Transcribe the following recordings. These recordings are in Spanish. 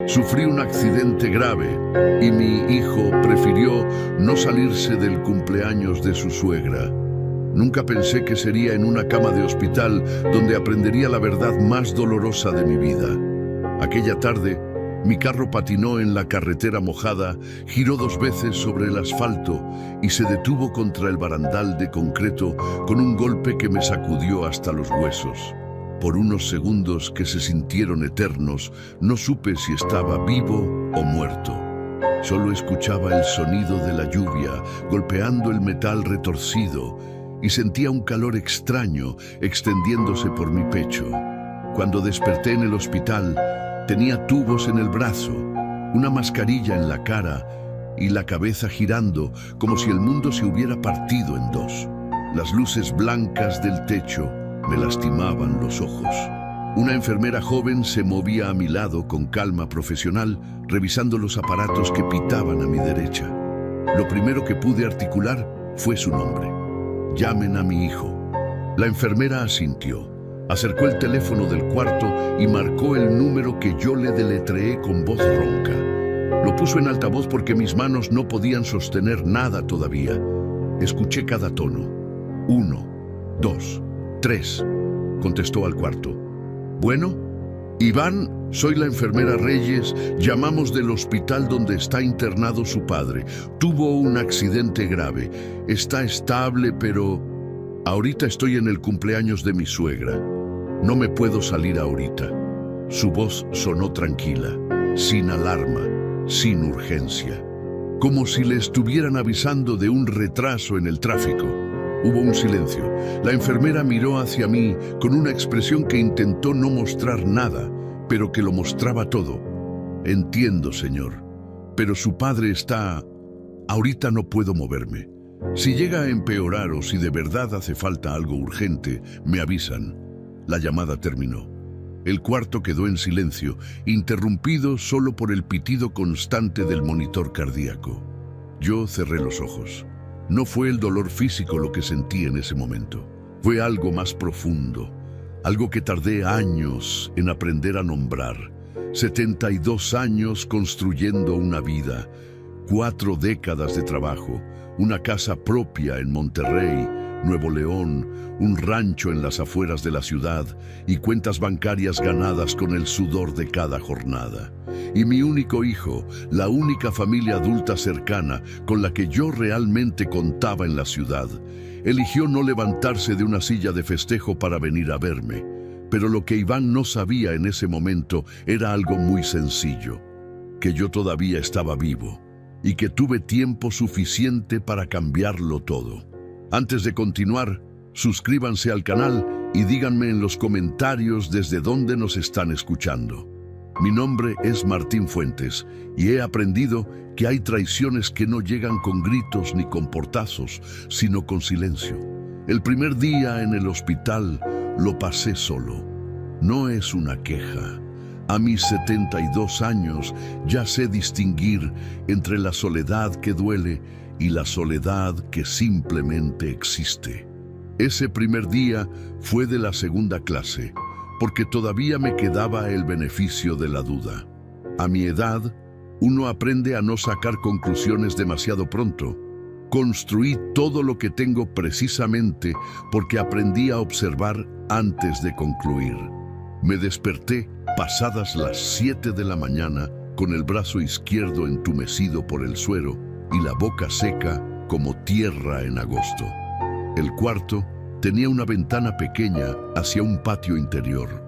Sufrí un accidente grave y mi hijo prefirió no salirse del cumpleaños de su suegra. Nunca pensé que sería en una cama de hospital donde aprendería la verdad más dolorosa de mi vida. Aquella tarde, mi carro patinó en la carretera mojada, giró 2 veces sobre el asfalto y se detuvo contra el barandal de concreto con un golpe que me sacudió hasta los huesos. Por unos segundos que se sintieron eternos, no supe si estaba vivo o muerto. Solo escuchaba el sonido de la lluvia golpeando el metal retorcido y sentía un calor extraño extendiéndose por mi pecho. Cuando desperté en el hospital, tenía tubos en el brazo, una mascarilla en la cara y la cabeza girando como si el mundo se hubiera partido en 2. Las luces blancas del techo me lastimaban los ojos. Una enfermera joven se movía a mi lado con calma profesional, revisando los aparatos que pitaban a mi derecha. Lo primero que pude articular fue su nombre. «Llamen a mi hijo». La enfermera asintió. Acercó el teléfono del cuarto y marcó el número que yo le deletreé con voz ronca. Lo puso en altavoz porque mis manos no podían sostener nada todavía. Escuché cada tono. 1, 2, 3, contestó al cuarto. «Bueno, Iván, soy la enfermera Reyes. Llamamos del hospital donde está internado su padre. Tuvo un accidente grave. Está estable, pero ahorita estoy en el cumpleaños de mi suegra. No me puedo salir ahorita». Su voz sonó tranquila, sin alarma, sin urgencia, como si le estuvieran avisando de un retraso en el tráfico. Hubo un silencio. La enfermera miró hacia mí con una expresión que intentó no mostrar nada, pero que lo mostraba todo. «Entiendo, señor, pero su padre está... Ahorita no puedo moverme. Si llega a empeorar o si de verdad hace falta algo urgente, me avisan». La llamada terminó. El cuarto quedó en silencio, interrumpido solo por el pitido constante del monitor cardíaco. Yo cerré los ojos. No fue el dolor físico lo que sentí en ese momento. Fue algo más profundo, algo que tardé años en aprender a nombrar. 72 años construyendo una vida, 4 décadas de trabajo, una casa propia en Monterrey, Nuevo León, un rancho en las afueras de la ciudad y cuentas bancarias ganadas con el sudor de cada jornada. Y mi único hijo, la única familia adulta cercana con la que yo realmente contaba en la ciudad, eligió no levantarse de una silla de festejo para venir a verme. Pero lo que Iván no sabía en ese momento era algo muy sencillo, que yo todavía estaba vivo y que tuve tiempo suficiente para cambiarlo todo. Antes de continuar, suscríbanse al canal y díganme en los comentarios desde dónde nos están escuchando. Mi nombre es Martín Fuentes y he aprendido que hay traiciones que no llegan con gritos ni con portazos, sino con silencio. El primer día en el hospital lo pasé solo. No es una queja. A mis 72 años ya sé distinguir entre la soledad que duele y la soledad que simplemente existe. Ese primer día fue de la segunda clase, porque todavía me quedaba el beneficio de la duda. A mi edad, uno aprende a no sacar conclusiones demasiado pronto. Construí todo lo que tengo precisamente porque aprendí a observar antes de concluir. Me desperté pasadas las 7 de la mañana con el brazo izquierdo entumecido por el suero y la boca seca como tierra en agosto. El cuarto tenía una ventana pequeña hacia un patio interior.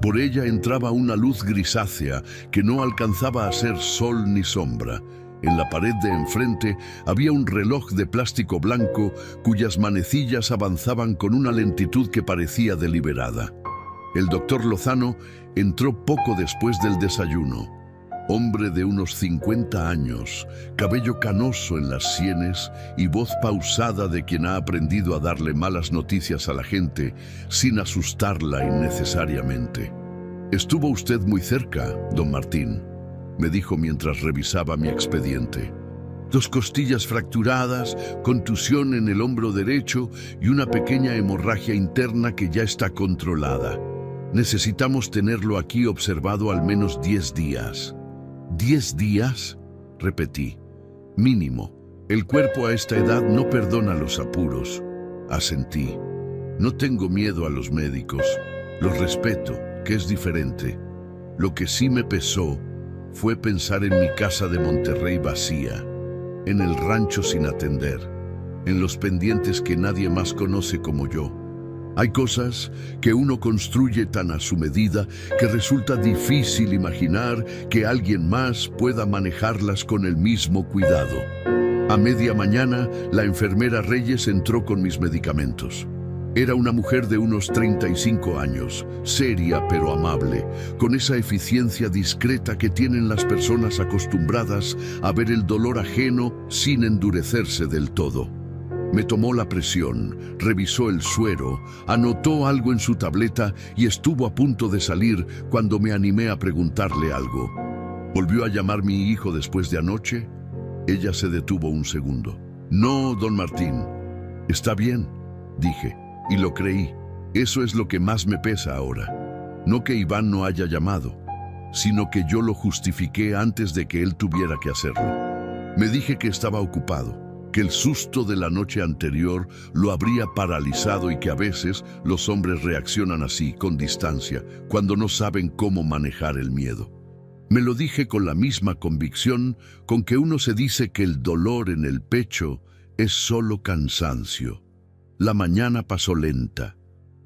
Por ella entraba una luz grisácea que no alcanzaba a ser sol ni sombra. En la pared de enfrente había un reloj de plástico blanco cuyas manecillas avanzaban con una lentitud que parecía deliberada. El doctor Lozano entró poco después del desayuno. Hombre de unos 50 años, cabello canoso en las sienes y voz pausada de quien ha aprendido a darle malas noticias a la gente sin asustarla innecesariamente. «Estuvo usted muy cerca, don Martín», me dijo mientras revisaba mi expediente. 2 costillas fracturadas, contusión en el hombro derecho y una pequeña hemorragia interna que ya está controlada. Necesitamos tenerlo aquí observado al menos 10 días. ¿10 días? Repetí. Mínimo. El cuerpo a esta edad no perdona los apuros. Asentí. No tengo miedo a los médicos. Los respeto, que es diferente. Lo que sí me pesó fue pensar en mi casa de Monterrey vacía, en el rancho sin atender, en los pendientes que nadie más conoce como yo. Hay cosas que uno construye tan a su medida que resulta difícil imaginar que alguien más pueda manejarlas con el mismo cuidado. A media mañana, la enfermera Reyes entró con mis medicamentos. Era una mujer de unos 35 años, seria pero amable, con esa eficiencia discreta que tienen las personas acostumbradas a ver el dolor ajeno sin endurecerse del todo. Me tomó la presión, revisó el suero, anotó algo en su tableta y estuvo a punto de salir cuando me animé a preguntarle algo. ¿Volvió a llamar mi hijo después de anoche? Ella se detuvo un segundo. No, don Martín. Está bien, dije, y lo creí. Eso es lo que más me pesa ahora. No que Iván no haya llamado, sino que yo lo justifiqué antes de que él tuviera que hacerlo. Me dije que estaba ocupado, que el susto de la noche anterior lo habría paralizado y que a veces los hombres reaccionan así, con distancia, cuando no saben cómo manejar el miedo. Me lo dije con la misma convicción con que uno se dice que el dolor en el pecho es solo cansancio. La mañana pasó lenta.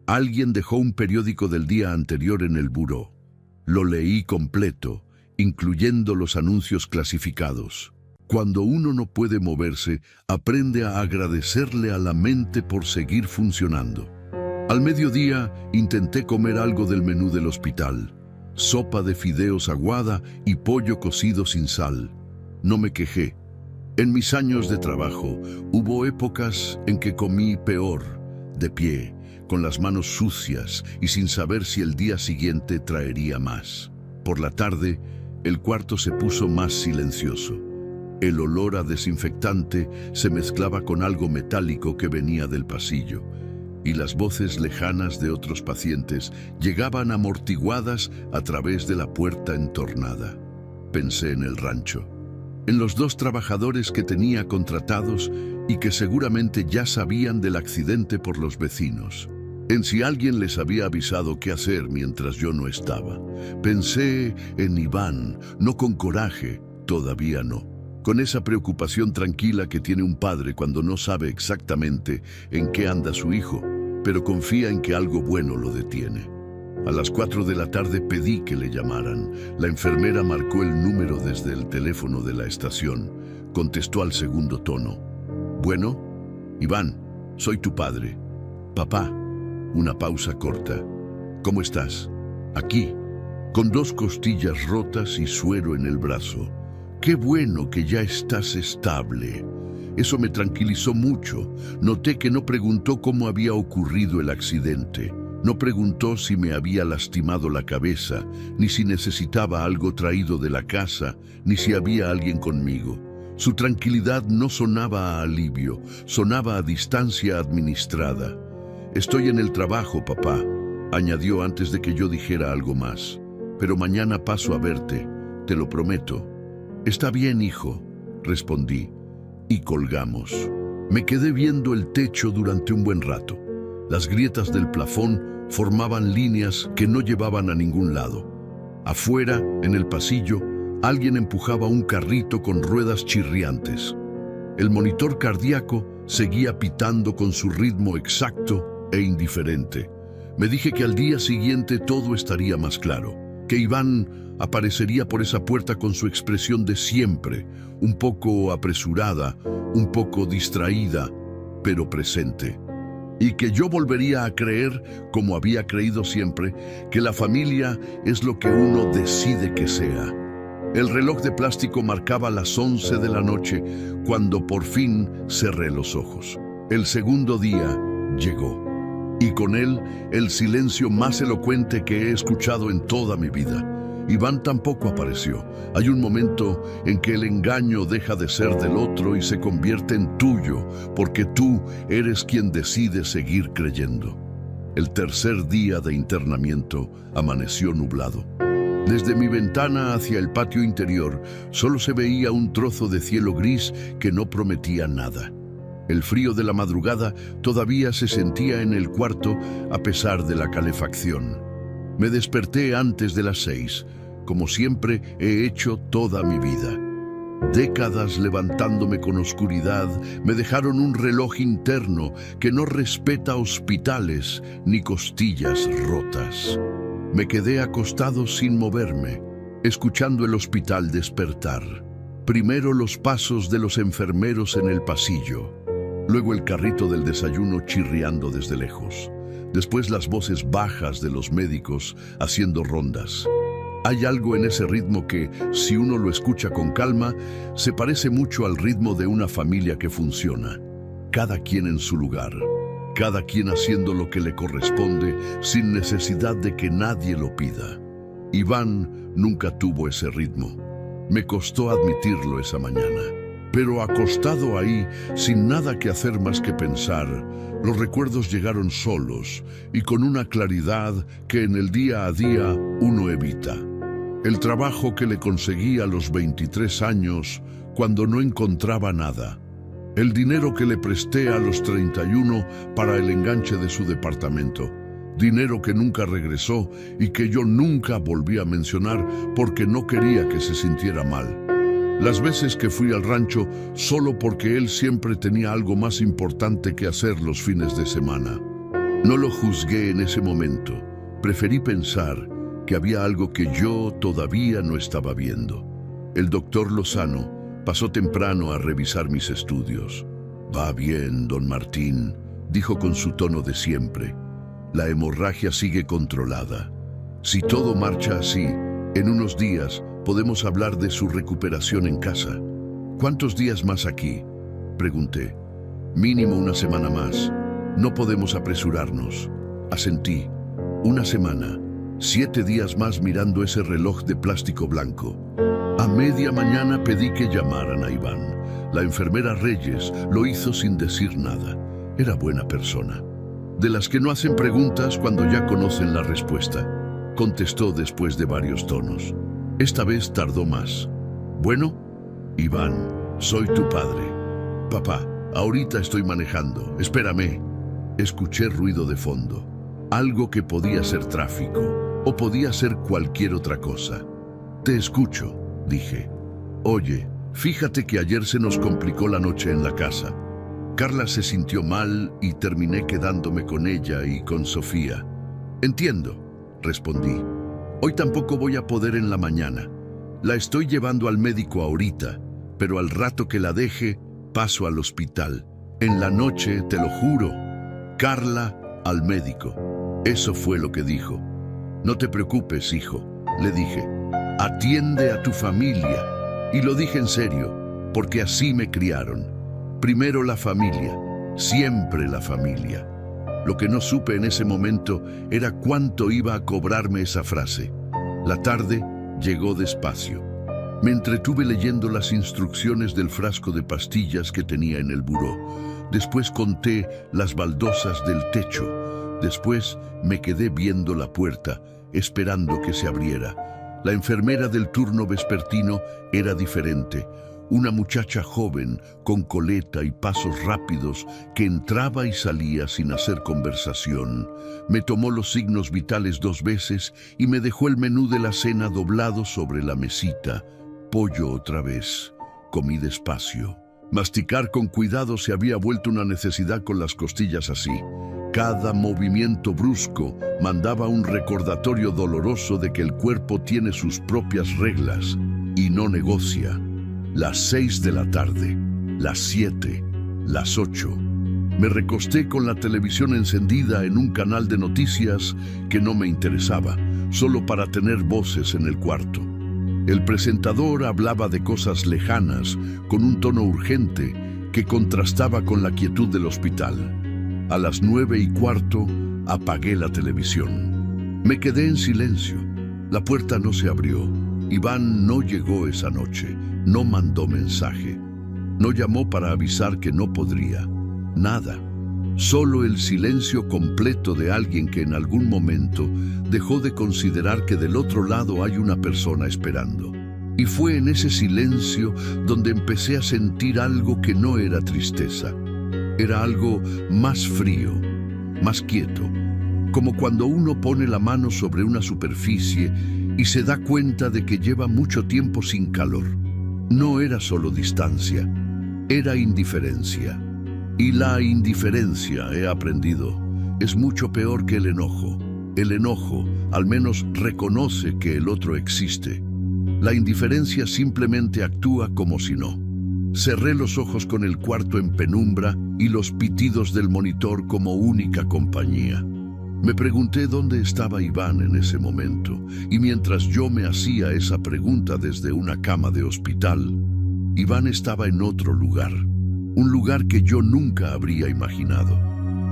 Alguien dejó un periódico del día anterior en el buró. Lo leí completo, incluyendo los anuncios clasificados. Cuando uno no puede moverse, aprende a agradecerle a la mente por seguir funcionando. Al mediodía intenté comer algo del menú del hospital. Sopa de fideos aguada y pollo cocido sin sal. No me quejé. En mis años de trabajo hubo épocas en que comí peor, de pie, con las manos sucias y sin saber si el día siguiente traería más. Por la tarde, el cuarto se puso más silencioso. El olor a desinfectante se mezclaba con algo metálico que venía del pasillo, y las voces lejanas de otros pacientes llegaban amortiguadas a través de la puerta entornada. Pensé en el rancho, en los 2 trabajadores que tenía contratados y que seguramente ya sabían del accidente por los vecinos, en si alguien les había avisado qué hacer mientras yo no estaba. Pensé en Iván, no con coraje, todavía no, con esa preocupación tranquila que tiene un padre cuando no sabe exactamente en qué anda su hijo, pero confía en que algo bueno lo detiene. A las 4 de la tarde pedí que le llamaran. La enfermera marcó el número desde el teléfono de la estación. Contestó al segundo tono. Bueno, Iván, soy tu padre. Papá. Una pausa corta. ¿Cómo estás? Aquí, con 2 costillas rotas y suero en el brazo. Qué bueno que ya estás estable. Eso me tranquilizó mucho. Noté que no preguntó cómo había ocurrido el accidente. No preguntó si me había lastimado la cabeza, ni si necesitaba algo traído de la casa, ni si había alguien conmigo. Su tranquilidad no sonaba a alivio, sonaba a distancia administrada. Estoy en el trabajo, papá, añadió antes de que yo dijera algo más. Pero mañana paso a verte, te lo prometo. Está bien, hijo, respondí, y colgamos. Me quedé viendo el techo durante un buen rato. Las grietas del plafón formaban líneas que no llevaban a ningún lado. Afuera, en el pasillo, alguien empujaba un carrito con ruedas chirriantes. El monitor cardíaco seguía pitando con su ritmo exacto e indiferente. Me dije que al día siguiente todo estaría más claro, que Iván aparecería por esa puerta con su expresión de siempre, un poco apresurada, un poco distraída, pero presente. Y que yo volvería a creer, como había creído siempre, que la familia es lo que uno decide que sea. El reloj de plástico marcaba las 11 de la noche cuando por fin cerré los ojos. El segundo día llegó, y con él el silencio más elocuente que he escuchado en toda mi vida. Iván tampoco apareció. Hay un momento en que el engaño deja de ser del otro y se convierte en tuyo, porque tú eres quien decide seguir creyendo. El tercer día de internamiento amaneció nublado. Desde mi ventana hacia el patio interior solo se veía un trozo de cielo gris que no prometía nada. El frío de la madrugada todavía se sentía en el cuarto a pesar de la calefacción. Me desperté antes de las 6, como siempre he hecho toda mi vida. Décadas levantándome con oscuridad me dejaron un reloj interno que no respeta hospitales ni costillas rotas. Me quedé acostado sin moverme, escuchando el hospital despertar. Primero los pasos de los enfermeros en el pasillo, luego el carrito del desayuno chirriando desde lejos, después las voces bajas de los médicos haciendo rondas. Hay algo en ese ritmo que, si uno lo escucha con calma, se parece mucho al ritmo de una familia que funciona. Cada quien en su lugar, cada quien haciendo lo que le corresponde sin necesidad de que nadie lo pida. Iván nunca tuvo ese ritmo. Me costó admitirlo esa mañana. Pero acostado ahí, sin nada que hacer más que pensar, los recuerdos llegaron solos y con una claridad que en el día a día uno evita. El trabajo que le conseguí a los 23 años cuando no encontraba nada. El dinero que le presté a los 31 para el enganche de su departamento. Dinero que nunca regresó y que yo nunca volví a mencionar porque no quería que se sintiera mal. Las veces que fui al rancho solo porque él siempre tenía algo más importante que hacer los fines de semana. No lo juzgué en ese momento. Preferí pensar que había algo que yo todavía no estaba viendo. El doctor Lozano pasó temprano a revisar mis estudios. «Va bien, don Martín», dijo con su tono de siempre. «La hemorragia sigue controlada. Si todo marcha así, en unos días podemos hablar de su recuperación en casa». «¿Cuántos días más aquí?», pregunté. «Mínimo una semana más. No podemos apresurarnos». Asentí. «Una semana. 7 días más mirando ese reloj de plástico blanco». A media mañana pedí que llamaran a Iván. La enfermera Reyes lo hizo sin decir nada. Era buena persona. De las que no hacen preguntas cuando ya conocen la respuesta. Contestó después de varios tonos. Esta vez tardó más. «Bueno, Iván, soy tu padre». «Papá, ahorita estoy manejando. Espérame». Escuché ruido de fondo. Algo que podía ser tráfico o podía ser cualquier otra cosa. «Te escucho», dije. «Oye, fíjate que ayer se nos complicó la noche en la casa. Carla se sintió mal y terminé quedándome con ella y con Sofía». «Entiendo», respondí. «Hoy tampoco voy a poder en la mañana. La estoy llevando al médico ahorita, pero al rato que la deje, paso al hospital. En la noche, te lo juro». «Carla al médico». Eso fue lo que dijo. «No te preocupes, hijo», le dije. «Atiende a tu familia». Y lo dije en serio, porque así me criaron. Primero la familia, siempre la familia. Lo que no supe en ese momento era cuánto iba a cobrarme esa frase. La tarde llegó despacio. Me entretuve leyendo las instrucciones del frasco de pastillas que tenía en el buró. Después conté las baldosas del techo. Después me quedé viendo la puerta, esperando que se abriera. La enfermera del turno vespertino era diferente. Una muchacha joven, con coleta y pasos rápidos, que entraba y salía sin hacer conversación. Me tomó los signos vitales 2 veces y me dejó el menú de la cena doblado sobre la mesita. Pollo otra vez. Comí despacio. Masticar con cuidado se había vuelto una necesidad con las costillas así. Cada movimiento brusco mandaba un recordatorio doloroso de que el cuerpo tiene sus propias reglas y no negocia. Las 6 de la tarde, las 7, las 8. Me recosté con la televisión encendida en un canal de noticias que no me interesaba, solo para tener voces en el cuarto. El presentador hablaba de cosas lejanas, con un tono urgente que contrastaba con la quietud del hospital. A las 9:15 apagué la televisión. Me quedé en silencio. La puerta no se abrió. Iván no llegó esa noche. No mandó mensaje. No llamó para avisar que no podría. Nada. Solo el silencio completo de alguien que en algún momento dejó de considerar que del otro lado hay una persona esperando. Y fue en ese silencio donde empecé a sentir algo que no era tristeza. Era algo más frío, más quieto, como cuando uno pone la mano sobre una superficie y se da cuenta de que lleva mucho tiempo sin calor. No era solo distancia, era indiferencia. Y la indiferencia, he aprendido, es mucho peor que el enojo. El enojo, al menos, reconoce que el otro existe. La indiferencia simplemente actúa como si no. Cerré los ojos con el cuarto en penumbra y los pitidos del monitor como única compañía. Me pregunté dónde estaba Iván en ese momento, y mientras yo me hacía esa pregunta desde una cama de hospital, Iván estaba en otro lugar, un lugar que yo nunca habría imaginado.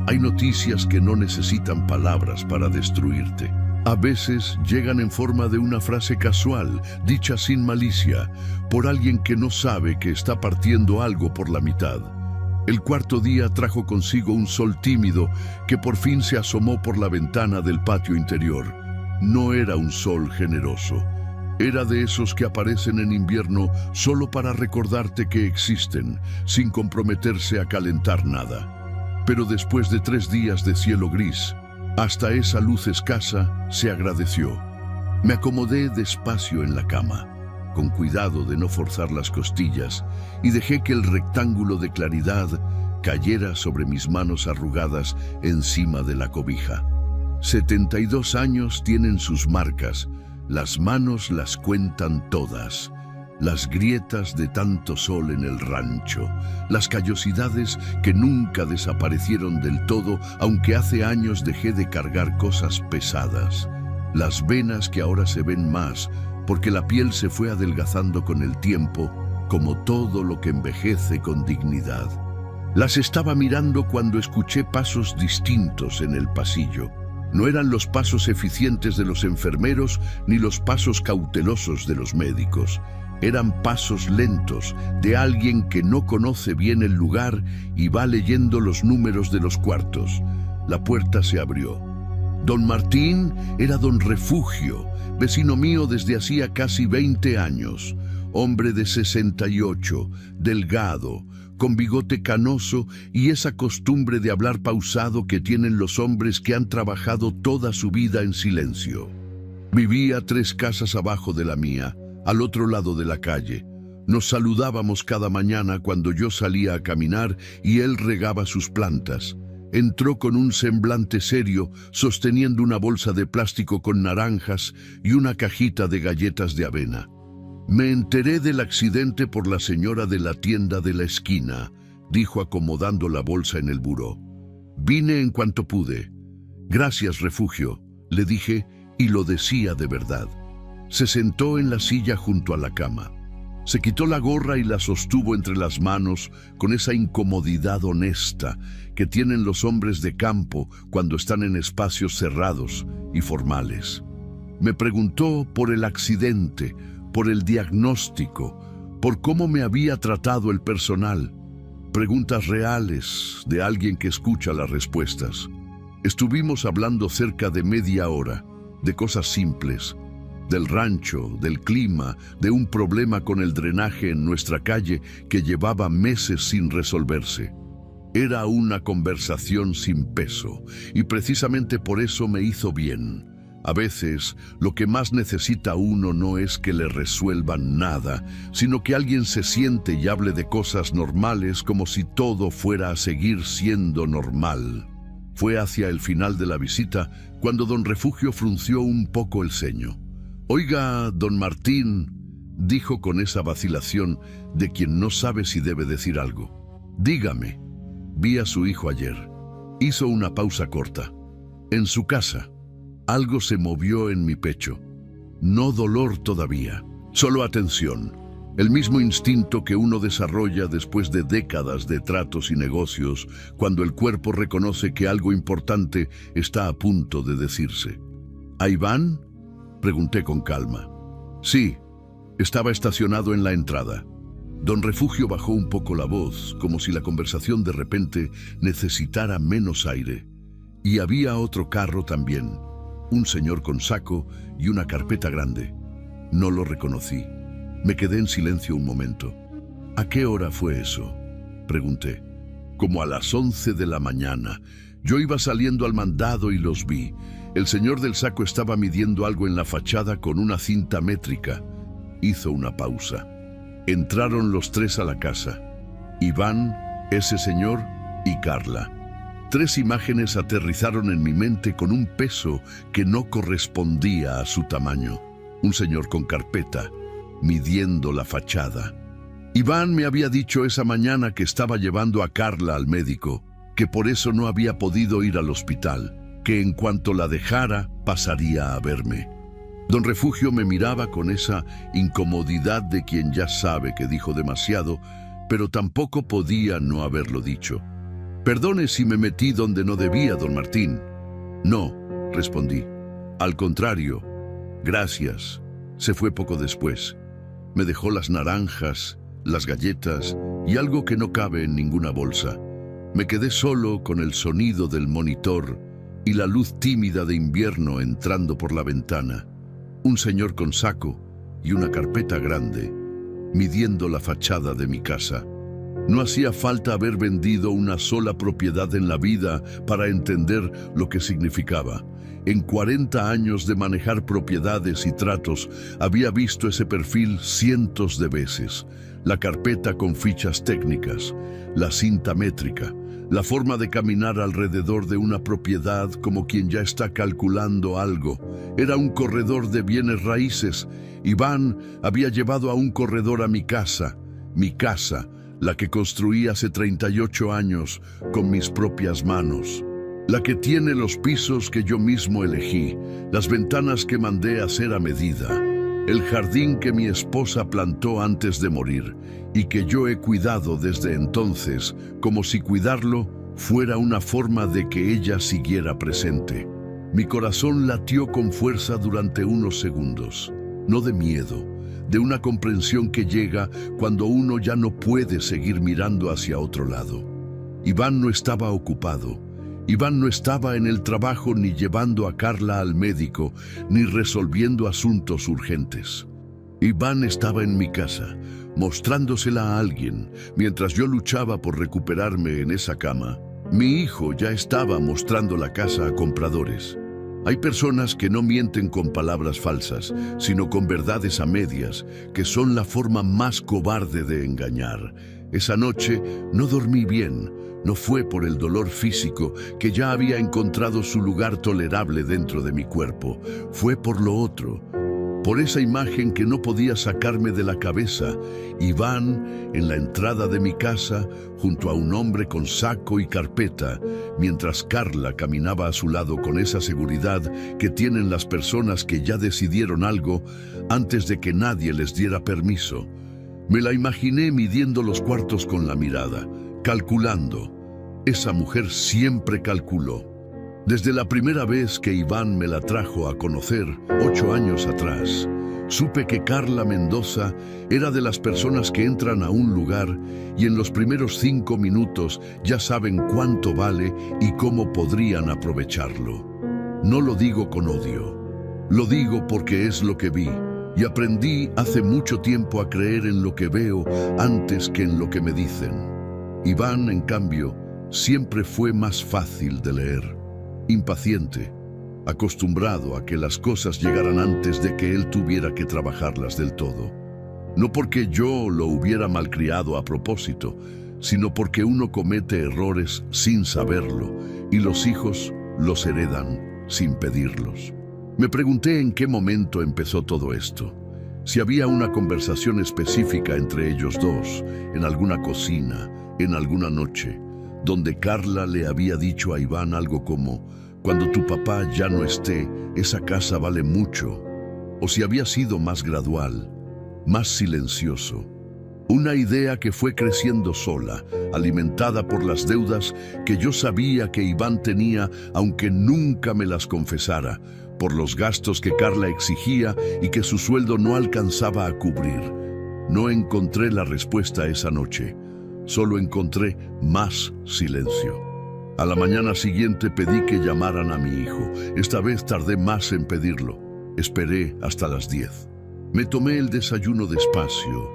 Hay noticias que no necesitan palabras para destruirte. A veces llegan en forma de una frase casual, dicha sin malicia, por alguien que no sabe que está partiendo algo por la mitad. El cuarto día trajo consigo un sol tímido que por fin se asomó por la ventana del patio interior. No era un sol generoso. Era de esos que aparecen en invierno solo para recordarte que existen, sin comprometerse a calentar nada. Pero después de 3 días de cielo gris, hasta esa luz escasa se agradeció. Me acomodé despacio en la cama, con cuidado de no forzar las costillas, y dejé que el rectángulo de claridad cayera sobre mis manos arrugadas encima de la cobija. 72 años tienen sus marcas, las manos las cuentan todas. Las grietas de tanto sol en el rancho, las callosidades que nunca desaparecieron del todo, aunque hace años dejé de cargar cosas pesadas, las venas que ahora se ven más, porque la piel se fue adelgazando con el tiempo, como todo lo que envejece con dignidad. Las estaba mirando cuando escuché pasos distintos en el pasillo. No eran los pasos eficientes de los enfermeros ni los pasos cautelosos de los médicos. Eran pasos lentos de alguien que no conoce bien el lugar y va leyendo los números de los cuartos. La puerta se abrió. Don Martín era don Refugio, vecino mío desde hacía casi 20 años. Hombre de 68, delgado, con bigote canoso y esa costumbre de hablar pausado que tienen los hombres que han trabajado toda su vida en silencio. Vivía 3 casas abajo de la mía, al otro lado de la calle. Nos saludábamos cada mañana cuando yo salía a caminar y él regaba sus plantas. Entró con un semblante serio, sosteniendo una bolsa de plástico con naranjas y una cajita de galletas de avena. Me enteré del accidente por la señora de la tienda de la esquina, dijo acomodando la bolsa en el buró. Vine en cuanto pude. Gracias, Refugio, le dije, y lo decía de verdad. Se sentó en la silla junto a la cama. Se quitó la gorra y la sostuvo entre las manos con esa incomodidad honesta que tienen los hombres de campo cuando están en espacios cerrados y formales. Me preguntó por el accidente, por el diagnóstico, por cómo me había tratado el personal. Preguntas reales de alguien que escucha las respuestas. Estuvimos hablando cerca de media hora, de cosas simples, del rancho, del clima, de un problema con el drenaje en nuestra calle que llevaba meses sin resolverse. Era una conversación sin peso, y precisamente por eso me hizo bien. A veces, lo que más necesita uno no es que le resuelvan nada, sino que alguien se siente y hable de cosas normales como si todo fuera a seguir siendo normal. Fue hacia el final de la visita cuando don Refugio frunció un poco el ceño. «Oiga, don Martín», dijo con esa vacilación de quien no sabe si debe decir algo. «Dígame». Vi a su hijo ayer. Hizo una pausa corta. «En su casa». Algo se movió en mi pecho. No dolor todavía, solo atención. El mismo instinto que uno desarrolla después de décadas de tratos y negocios, cuando el cuerpo reconoce que algo importante está a punto de decirse. ¿A Iván?, pregunté con calma. Sí, estaba estacionado en la entrada. Don Refugio bajó un poco la voz, como si la conversación de repente necesitara menos aire. Y había otro carro también, un señor con saco y una carpeta grande. No lo reconocí. Me quedé en silencio un momento. ¿A qué hora fue eso?, pregunté. Como a las 11 de la mañana. Yo iba saliendo al mandado y los vi. El señor del saco estaba midiendo algo en la fachada con una cinta métrica. Hizo una pausa. Entraron los tres a la casa. Iván, ese señor y Carla. 3 imágenes aterrizaron en mi mente con un peso que no correspondía a su tamaño. Un señor con carpeta, midiendo la fachada. Iván me había dicho esa mañana que estaba llevando a Carla al médico, que por eso no había podido ir al hospital, que en cuanto la dejara pasaría a verme. Don Refugio me miraba con esa incomodidad de quien ya sabe que dijo demasiado, pero tampoco podía no haberlo dicho. «Perdone si me metí donde no debía, don Martín». «No», respondí. «Al contrario, gracias». Se fue poco después. Me dejó las naranjas, las galletas y algo que no cabe en ninguna bolsa. Me quedé solo con el sonido del monitor y la luz tímida de invierno entrando por la ventana. Un señor con saco y una carpeta grande, midiendo la fachada de mi casa. No hacía falta haber vendido una sola propiedad en la vida para entender lo que significaba. En 40 años de manejar propiedades y tratos, había visto ese perfil cientos de veces. La carpeta con fichas técnicas, la cinta métrica, la forma de caminar alrededor de una propiedad como quien ya está calculando algo. Era un corredor de bienes raíces. Iván había llevado a un corredor a mi casa, la que construí hace 38 años con mis propias manos. La que tiene los pisos que yo mismo elegí, las ventanas que mandé hacer a medida, el jardín que mi esposa plantó antes de morir y que yo he cuidado desde entonces, como si cuidarlo fuera una forma de que ella siguiera presente. Mi corazón latió con fuerza durante unos segundos, no de miedo, de una comprensión que llega cuando uno ya no puede seguir mirando hacia otro lado. Iván no estaba ocupado. Iván no estaba en el trabajo ni llevando a Carla al médico, ni resolviendo asuntos urgentes. Iván estaba en mi casa, mostrándosela a alguien, mientras yo luchaba por recuperarme en esa cama. Mi hijo ya estaba mostrando la casa a compradores. Hay personas que no mienten con palabras falsas, sino con verdades a medias, que son la forma más cobarde de engañar. Esa noche no dormí bien. No fue por el dolor físico, que ya había encontrado su lugar tolerable dentro de mi cuerpo. Fue por lo otro, por esa imagen que no podía sacarme de la cabeza. Iván en la entrada de mi casa, junto a un hombre con saco y carpeta, mientras Carla caminaba a su lado con esa seguridad que tienen las personas que ya decidieron algo antes de que nadie les diera permiso. Me la imaginé midiendo los cuartos con la mirada, calculando. Esa mujer siempre calculó. Desde la primera vez que Iván me la trajo a conocer, 8 años atrás, supe que Carla Mendoza era de las personas que entran a un lugar y en los primeros 5 minutos ya saben cuánto vale y cómo podrían aprovecharlo. No lo digo con odio, lo digo porque es lo que vi y aprendí hace mucho tiempo a creer en lo que veo antes que en lo que me dicen. Iván, en cambio, siempre fue más fácil de leer, impaciente, acostumbrado a que las cosas llegaran antes de que él tuviera que trabajarlas del todo. No porque yo lo hubiera malcriado a propósito, sino porque uno comete errores sin saberlo y los hijos los heredan sin pedirlos. Me pregunté en qué momento empezó todo esto. Si había una conversación específica entre ellos dos, en alguna cocina, en alguna noche, donde Carla le había dicho a Iván algo como: «Cuando tu papá ya no esté, esa casa vale mucho», o si había sido más gradual, más silencioso. Una idea que fue creciendo sola, alimentada por las deudas que yo sabía que Iván tenía, aunque nunca me las confesara, por los gastos que Carla exigía y que su sueldo no alcanzaba a cubrir. No encontré la respuesta esa noche, solo encontré más silencio. A la mañana siguiente pedí que llamaran a mi hijo. Esta vez tardé más en pedirlo. Esperé hasta las 10. Me tomé el desayuno despacio.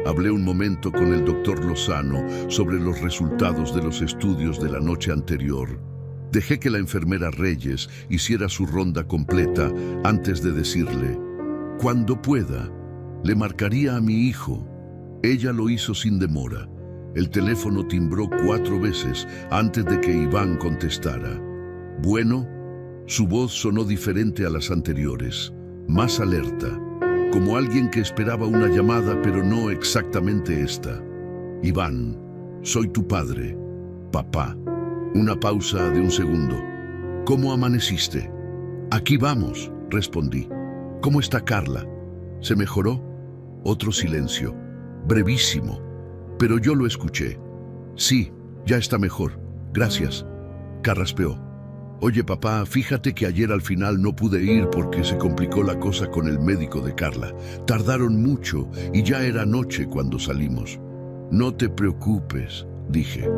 Hablé un momento con el doctor Lozano sobre los resultados de los estudios de la noche anterior. Dejé que la enfermera Reyes hiciera su ronda completa antes de decirle: cuando pueda, le marcaría a mi hijo. Ella lo hizo sin demora. El teléfono timbró 4 veces antes de que Iván contestara. Bueno, su voz sonó diferente a las anteriores, más alerta, como alguien que esperaba una llamada, pero no exactamente esta. Iván, soy tu padre, papá. Una pausa de un segundo. ¿Cómo amaneciste? Aquí vamos, respondí. ¿Cómo está Carla? ¿Se mejoró? Otro silencio, brevísimo, pero yo lo escuché. Sí, ya está mejor, gracias. Carraspeó. Oye, papá, fíjate que ayer al final no pude ir porque se complicó la cosa con el médico de Carla. Tardaron mucho y ya era noche cuando salimos. No te preocupes, dije.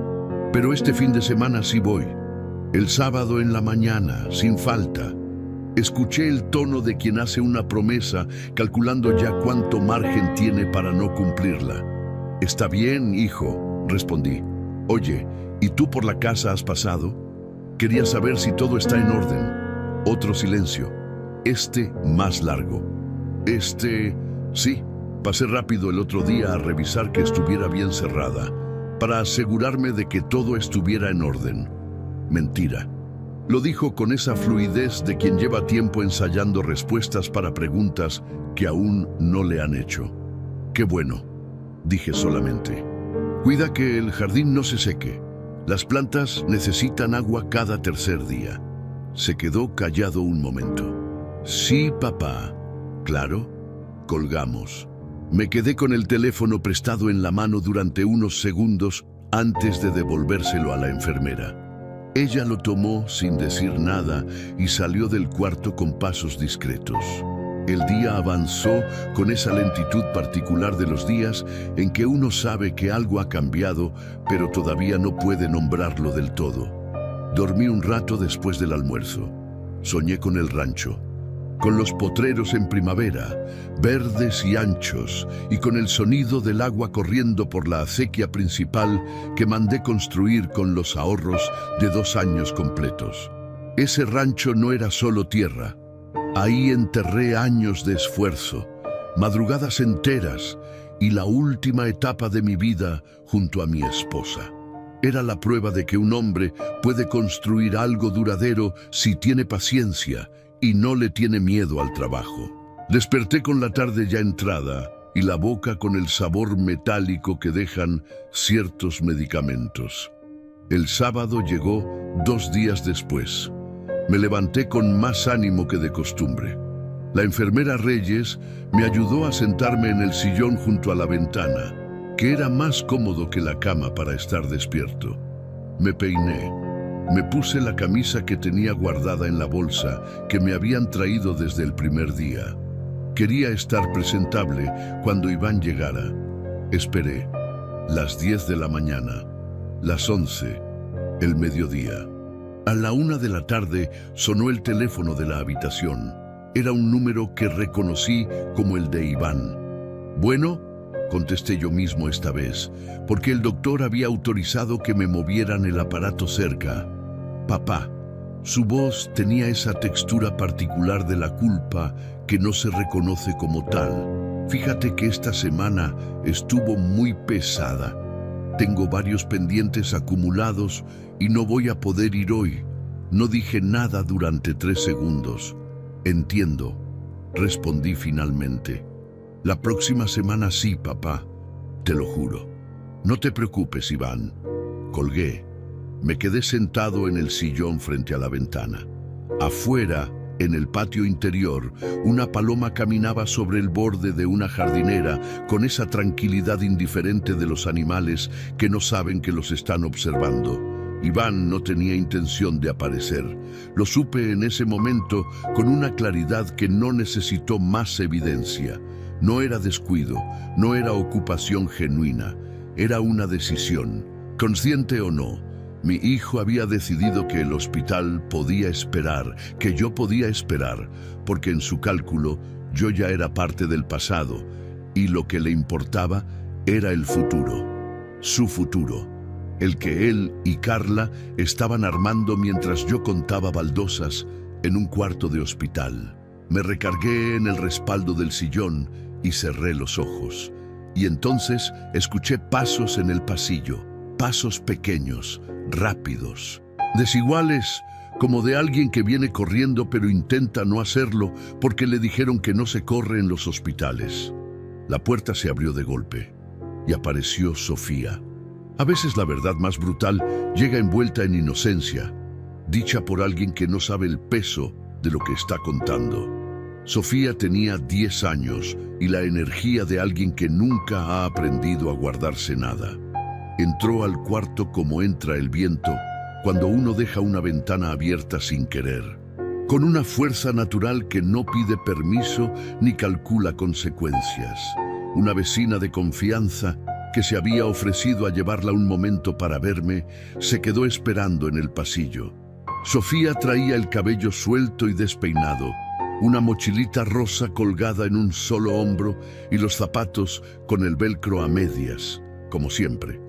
Pero este fin de semana sí voy. El sábado en la mañana, sin falta. Escuché el tono de quien hace una promesa, calculando ya cuánto margen tiene para no cumplirla. Está bien, hijo, respondí. Oye, ¿y tú por la casa has pasado? Quería saber si todo está en orden. Otro silencio. Más largo. Sí, pasé rápido el otro día a revisar que estuviera bien cerrada, para asegurarme de que todo estuviera en orden. Mentira. Lo dijo con esa fluidez de quien lleva tiempo ensayando respuestas para preguntas que aún no le han hecho. Qué bueno, dije solamente. Cuida que el jardín no se seque. Las plantas necesitan agua cada tercer día. Se quedó callado un momento. Sí, papá. Claro. Colgamos. Me quedé con el teléfono prestado en la mano durante unos segundos antes de devolvérselo a la enfermera. Ella lo tomó sin decir nada y salió del cuarto con pasos discretos. El día avanzó con esa lentitud particular de los días en que uno sabe que algo ha cambiado, pero todavía no puede nombrarlo del todo. Dormí un rato después del almuerzo. Soñé con el rancho, con los potreros en primavera, verdes y anchos, y con el sonido del agua corriendo por la acequia principal que mandé construir con los ahorros de 2 años completos. Ese rancho no era solo tierra. Ahí enterré años de esfuerzo, madrugadas enteras y la última etapa de mi vida junto a mi esposa. Era la prueba de que un hombre puede construir algo duradero si tiene paciencia y no le tiene miedo al trabajo. Desperté con la tarde ya entrada y la boca con el sabor metálico que dejan ciertos medicamentos. El sábado llegó 2 días después. Me levanté con más ánimo que de costumbre. La enfermera Reyes me ayudó a sentarme en el sillón junto a la ventana, que era más cómodo que la cama para estar despierto. Me peiné. Me puse la camisa que tenía guardada en la bolsa que me habían traído desde el primer día. Quería estar presentable cuando Iván llegara. Esperé. Las 10 de la mañana, las 11, el mediodía. A la 1 de la tarde sonó el teléfono de la habitación. Era un número que reconocí como el de Iván. Bueno, contesté yo mismo esta vez, porque el doctor había autorizado que me movieran el aparato cerca. Papá. Su voz tenía esa textura particular de la culpa que no se reconoce como tal. Fíjate que esta semana estuvo muy pesada. Tengo varios pendientes acumulados y no voy a poder ir hoy. No dije nada durante 3 segundos. Entiendo, respondí finalmente. La próxima semana sí, papá, te lo juro. No te preocupes, Iván. Colgué. Me quedé sentado en el sillón frente a la ventana. Afuera, en el patio interior, una paloma caminaba sobre el borde de una jardinera con esa tranquilidad indiferente de los animales que no saben que los están observando. Iván no tenía intención de aparecer. Lo supe en ese momento con una claridad que no necesitó más evidencia. No era descuido, no era ocupación genuina, era una decisión. Consciente o no, mi hijo había decidido que el hospital podía esperar, que yo podía esperar, porque en su cálculo yo ya era parte del pasado y lo que le importaba era el futuro, su futuro, el que él y Carla estaban armando mientras yo contaba baldosas en un cuarto de hospital. Me recargué en el respaldo del sillón y cerré los ojos. Y entonces escuché pasos en el pasillo, pasos pequeños, rápidos, desiguales, como de alguien que viene corriendo pero intenta no hacerlo porque le dijeron que no se corre en los hospitales. La puerta se abrió de golpe y apareció Sofía. A veces la verdad más brutal llega envuelta en inocencia, dicha por alguien que no sabe el peso de lo que está contando. Sofía tenía 10 años y la energía de alguien que nunca ha aprendido a guardarse nada. Entró al cuarto como entra el viento cuando uno deja una ventana abierta sin querer, con una fuerza natural que no pide permiso ni calcula consecuencias. Una vecina de confianza que se había ofrecido a llevarla un momento para verme, se quedó esperando en el pasillo. Sofía traía el cabello suelto y despeinado, una mochilita rosa colgada en un solo hombro y los zapatos con el velcro a medias, como siempre.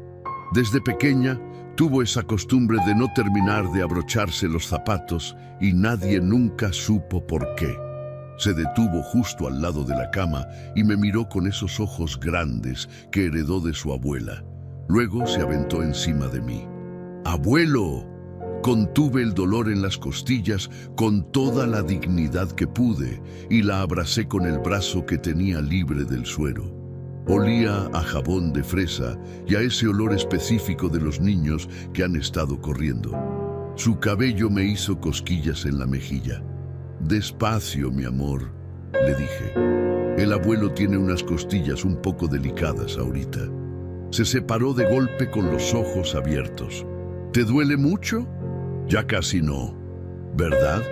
Desde pequeña tuvo esa costumbre de no terminar de abrocharse los zapatos y nadie nunca supo por qué. Se detuvo justo al lado de la cama y me miró con esos ojos grandes que heredó de su abuela. Luego se aventó encima de mí. ¡Abuelo! Contuve el dolor en las costillas con toda la dignidad que pude y la abracé con el brazo que tenía libre del suero. Olía a jabón de fresa y a ese olor específico de los niños que han estado corriendo. Su cabello me hizo cosquillas en la mejilla. «Despacio, mi amor», le dije. «El abuelo tiene unas costillas un poco delicadas ahorita». Se separó de golpe con los ojos abiertos. «¿Te duele mucho?» «Ya casi no, ¿verdad?»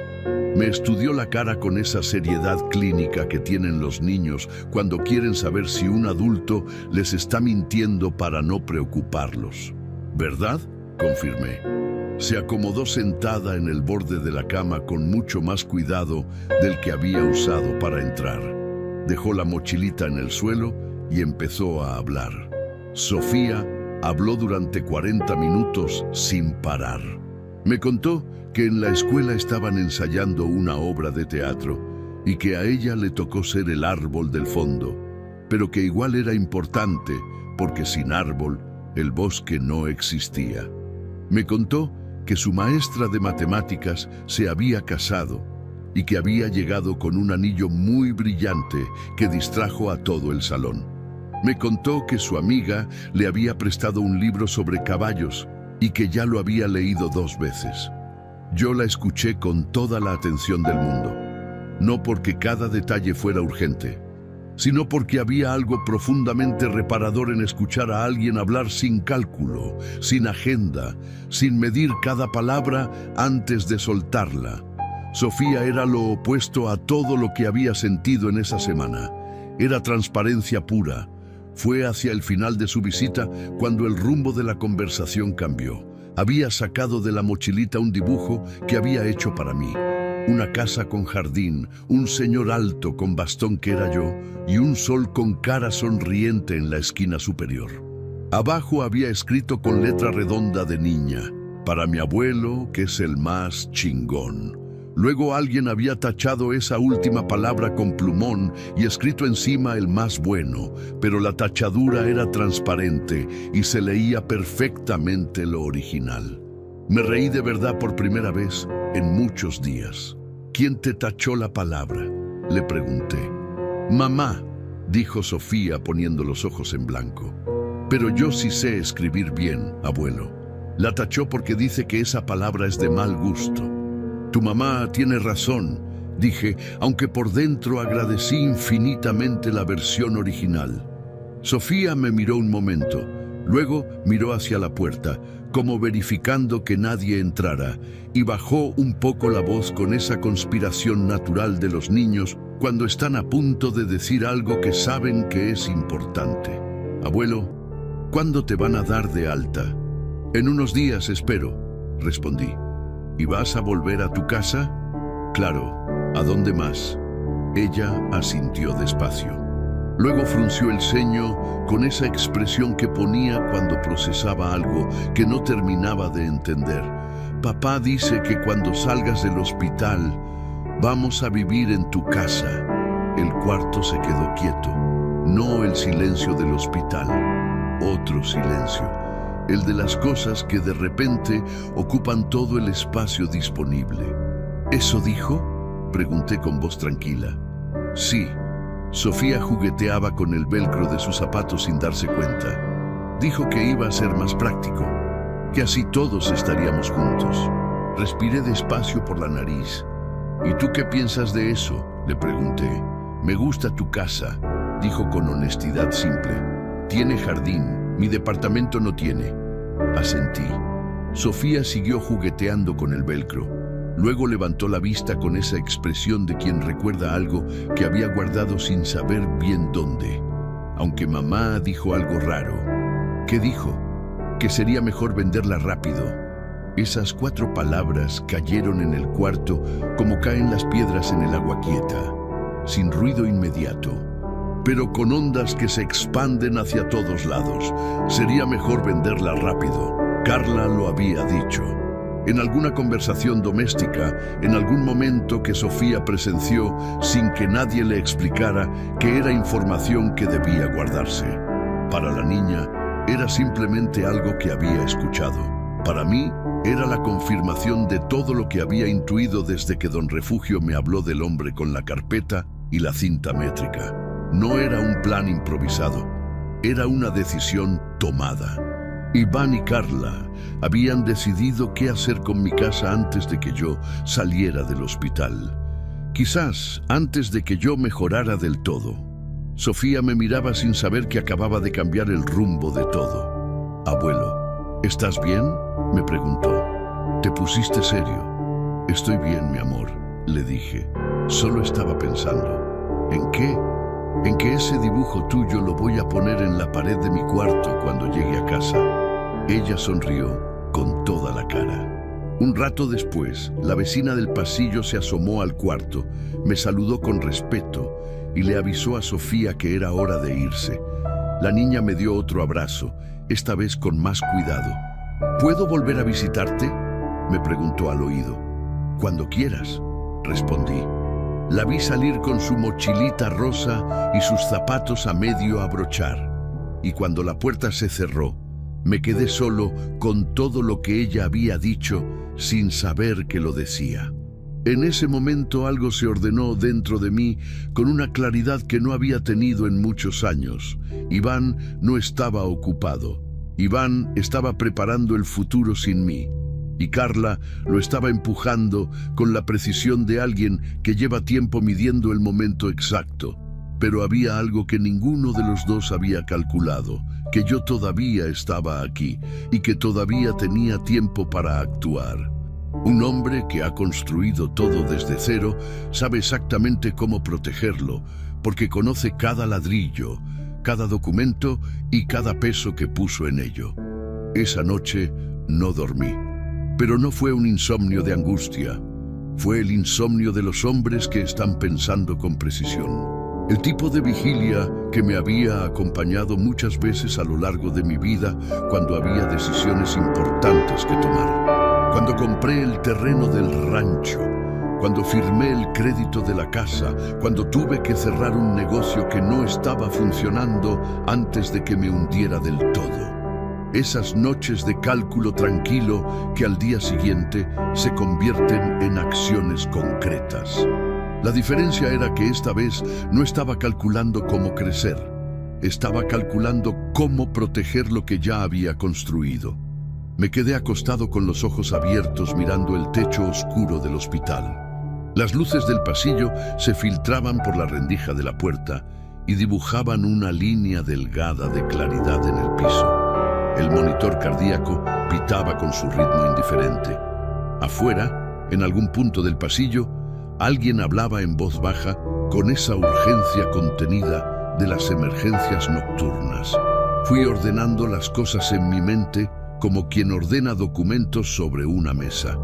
Me estudió la cara con esa seriedad clínica que tienen los niños cuando quieren saber si un adulto les está mintiendo para no preocuparlos. «¿Verdad?», confirmé. Se acomodó sentada en el borde de la cama con mucho más cuidado del que había usado para entrar. Dejó la mochilita en el suelo y empezó a hablar. Sofía habló durante 40 minutos sin parar. Me contó que en la escuela estaban ensayando una obra de teatro y que a ella le tocó ser el árbol del fondo, pero que igual era importante porque sin árbol el bosque no existía. Me contó que su maestra de matemáticas se había casado y que había llegado con un anillo muy brillante que distrajo a todo el salón. Me contó que su amiga le había prestado un libro sobre caballos y que ya lo había leído 2 veces. Yo la escuché con toda la atención del mundo, no porque cada detalle fuera urgente, sino porque había algo profundamente reparador en escuchar a alguien hablar sin cálculo, sin agenda, sin medir cada palabra antes de soltarla. Sofía era lo opuesto a todo lo que había sentido en esa semana. Era transparencia pura. Fue hacia el final de su visita cuando el rumbo de la conversación cambió. Había sacado de la mochilita un dibujo que había hecho para mí. Una casa con jardín, un señor alto con bastón que era yo y un sol con cara sonriente en la esquina superior. Abajo había escrito con letra redonda de niña: «Para mi abuelo, que es el más chingón». Luego alguien había tachado esa última palabra con plumón y escrito encima «el más bueno», pero la tachadura era transparente y se leía perfectamente lo original. Me reí de verdad por primera vez en muchos días. «¿Quién te tachó la palabra?», le pregunté. «Mamá», dijo Sofía poniendo los ojos en blanco. «Pero yo sí sé escribir bien, abuelo. La tachó porque dice que esa palabra es de mal gusto». «Tu mamá tiene razón», dije, aunque por dentro agradecí infinitamente la versión original. Sofía me miró un momento, luego miró hacia la puerta, como verificando que nadie entrara, y bajó un poco la voz con esa conspiración natural de los niños cuando están a punto de decir algo que saben que es importante. Abuelo, ¿cuándo te van a dar de alta? En unos días, espero, respondí. ¿Y vas a volver a tu casa? Claro, ¿a dónde más? Ella asintió despacio. Luego frunció el ceño con esa expresión que ponía cuando procesaba algo que no terminaba de entender. Papá dice que cuando salgas del hospital, vamos a vivir en tu casa. El cuarto se quedó quieto. No el silencio del hospital, otro silencio. El de las cosas que de repente ocupan todo el espacio disponible. ¿Eso dijo?, pregunté con voz tranquila. Sí. Sofía jugueteaba con el velcro de sus zapatos sin darse cuenta. Dijo que iba a ser más práctico, que así todos estaríamos juntos. Respiré despacio por la nariz. ¿Y tú qué piensas de eso?, le pregunté. Me gusta tu casa, dijo con honestidad simple. Tiene jardín, mi departamento no tiene. Asentí. Sofía siguió jugueteando con el velcro. Luego levantó la vista con esa expresión de quien recuerda algo que había guardado sin saber bien dónde. Aunque mamá dijo algo raro. ¿Qué dijo? Que sería mejor venderla rápido. Esas 4 palabras cayeron en el cuarto como caen las piedras en el agua quieta, sin ruido inmediato, pero con ondas que se expanden hacia todos lados. Sería mejor venderla rápido. Carla lo había dicho. En alguna conversación doméstica, en algún momento que Sofía presenció sin que nadie le explicara que era información que debía guardarse. Para la niña, era simplemente algo que había escuchado. Para mí, era la confirmación de todo lo que había intuido desde que don Refugio me habló del hombre con la carpeta y la cinta métrica. No era un plan improvisado, era una decisión tomada. Iván y Carla habían decidido qué hacer con mi casa antes de que yo saliera del hospital. Quizás antes de que yo mejorara del todo. Sofía me miraba sin saber que acababa de cambiar el rumbo de todo. Abuelo, ¿estás bien?, me preguntó. ¿Te pusiste serio? Estoy bien, mi amor, le dije. Solo estaba pensando. ¿En qué? En que ese dibujo tuyo lo voy a poner en la pared de mi cuarto cuando llegue a casa. Ella sonrió con toda la cara. Un rato después, la vecina del pasillo se asomó al cuarto, me saludó con respeto y le avisó a Sofía que era hora de irse. La niña me dio otro abrazo, esta vez con más cuidado. ¿Puedo volver a visitarte?, me preguntó al oído. Cuando quieras, respondí. La vi salir con su mochilita rosa y sus zapatos a medio abrochar. Y cuando la puerta se cerró, me quedé solo con todo lo que ella había dicho sin saber que lo decía. En ese momento algo se ordenó dentro de mí con una claridad que no había tenido en muchos años. Iván no estaba ocupado. Iván estaba preparando el futuro sin mí. Y Carla lo estaba empujando con la precisión de alguien que lleva tiempo midiendo el momento exacto. Pero había algo que ninguno de los dos había calculado, que yo todavía estaba aquí y que todavía tenía tiempo para actuar. Un hombre que ha construido todo desde cero sabe exactamente cómo protegerlo, porque conoce cada ladrillo, cada documento y cada peso que puso en ello. Esa noche no dormí. Pero no fue un insomnio de angustia, fue el insomnio de los hombres que están pensando con precisión. El tipo de vigilia que me había acompañado muchas veces a lo largo de mi vida cuando había decisiones importantes que tomar. Cuando compré el terreno del rancho, cuando firmé el crédito de la casa, cuando tuve que cerrar un negocio que no estaba funcionando antes de que me hundiera del todo. Esas noches de cálculo tranquilo que al día siguiente se convierten en acciones concretas. La diferencia era que esta vez no estaba calculando cómo crecer, estaba calculando cómo proteger lo que ya había construido. Me quedé acostado con los ojos abiertos mirando el techo oscuro del hospital. Las luces del pasillo se filtraban por la rendija de la puerta y dibujaban una línea delgada de claridad en el piso. El monitor cardíaco pitaba con su ritmo indiferente. Afuera, en algún punto del pasillo, alguien hablaba en voz baja con esa urgencia contenida de las emergencias nocturnas. Fui ordenando las cosas en mi mente como quien ordena documentos sobre una mesa.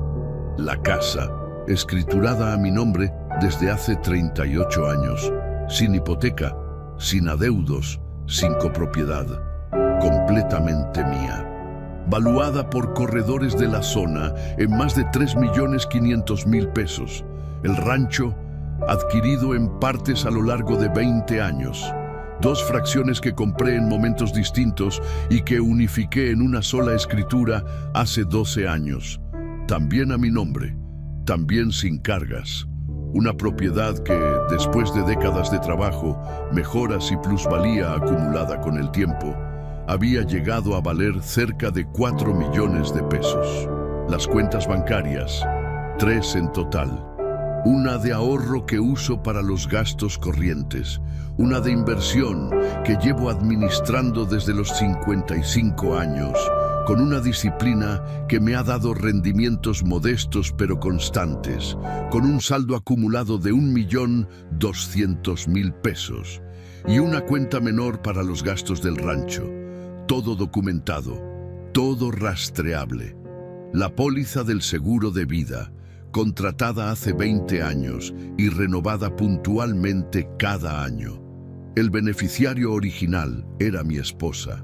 La casa, escriturada a mi nombre desde hace 38 años, sin hipoteca, sin adeudos, sin copropiedad, completamente mía. Valuada por corredores de la zona en más de 3.500.000 pesos. El rancho, adquirido en partes a lo largo de 20 años. 2 fracciones que compré en momentos distintos y que unifiqué en una sola escritura hace 12 años. También a mi nombre, también sin cargas. Una propiedad que, después de décadas de trabajo, mejoras y plusvalía acumulada con el tiempo, había llegado a valer cerca de 4 millones de pesos. Las cuentas bancarias, 3 en total. Una de ahorro que uso para los gastos corrientes, una de inversión que llevo administrando desde los 55 años, con una disciplina que me ha dado rendimientos modestos pero constantes, con un saldo acumulado de 1.200.000 pesos y una cuenta menor para los gastos del rancho. Todo documentado, todo rastreable. La póliza del seguro de vida, contratada hace 20 años y renovada puntualmente cada año. El beneficiario original era mi esposa.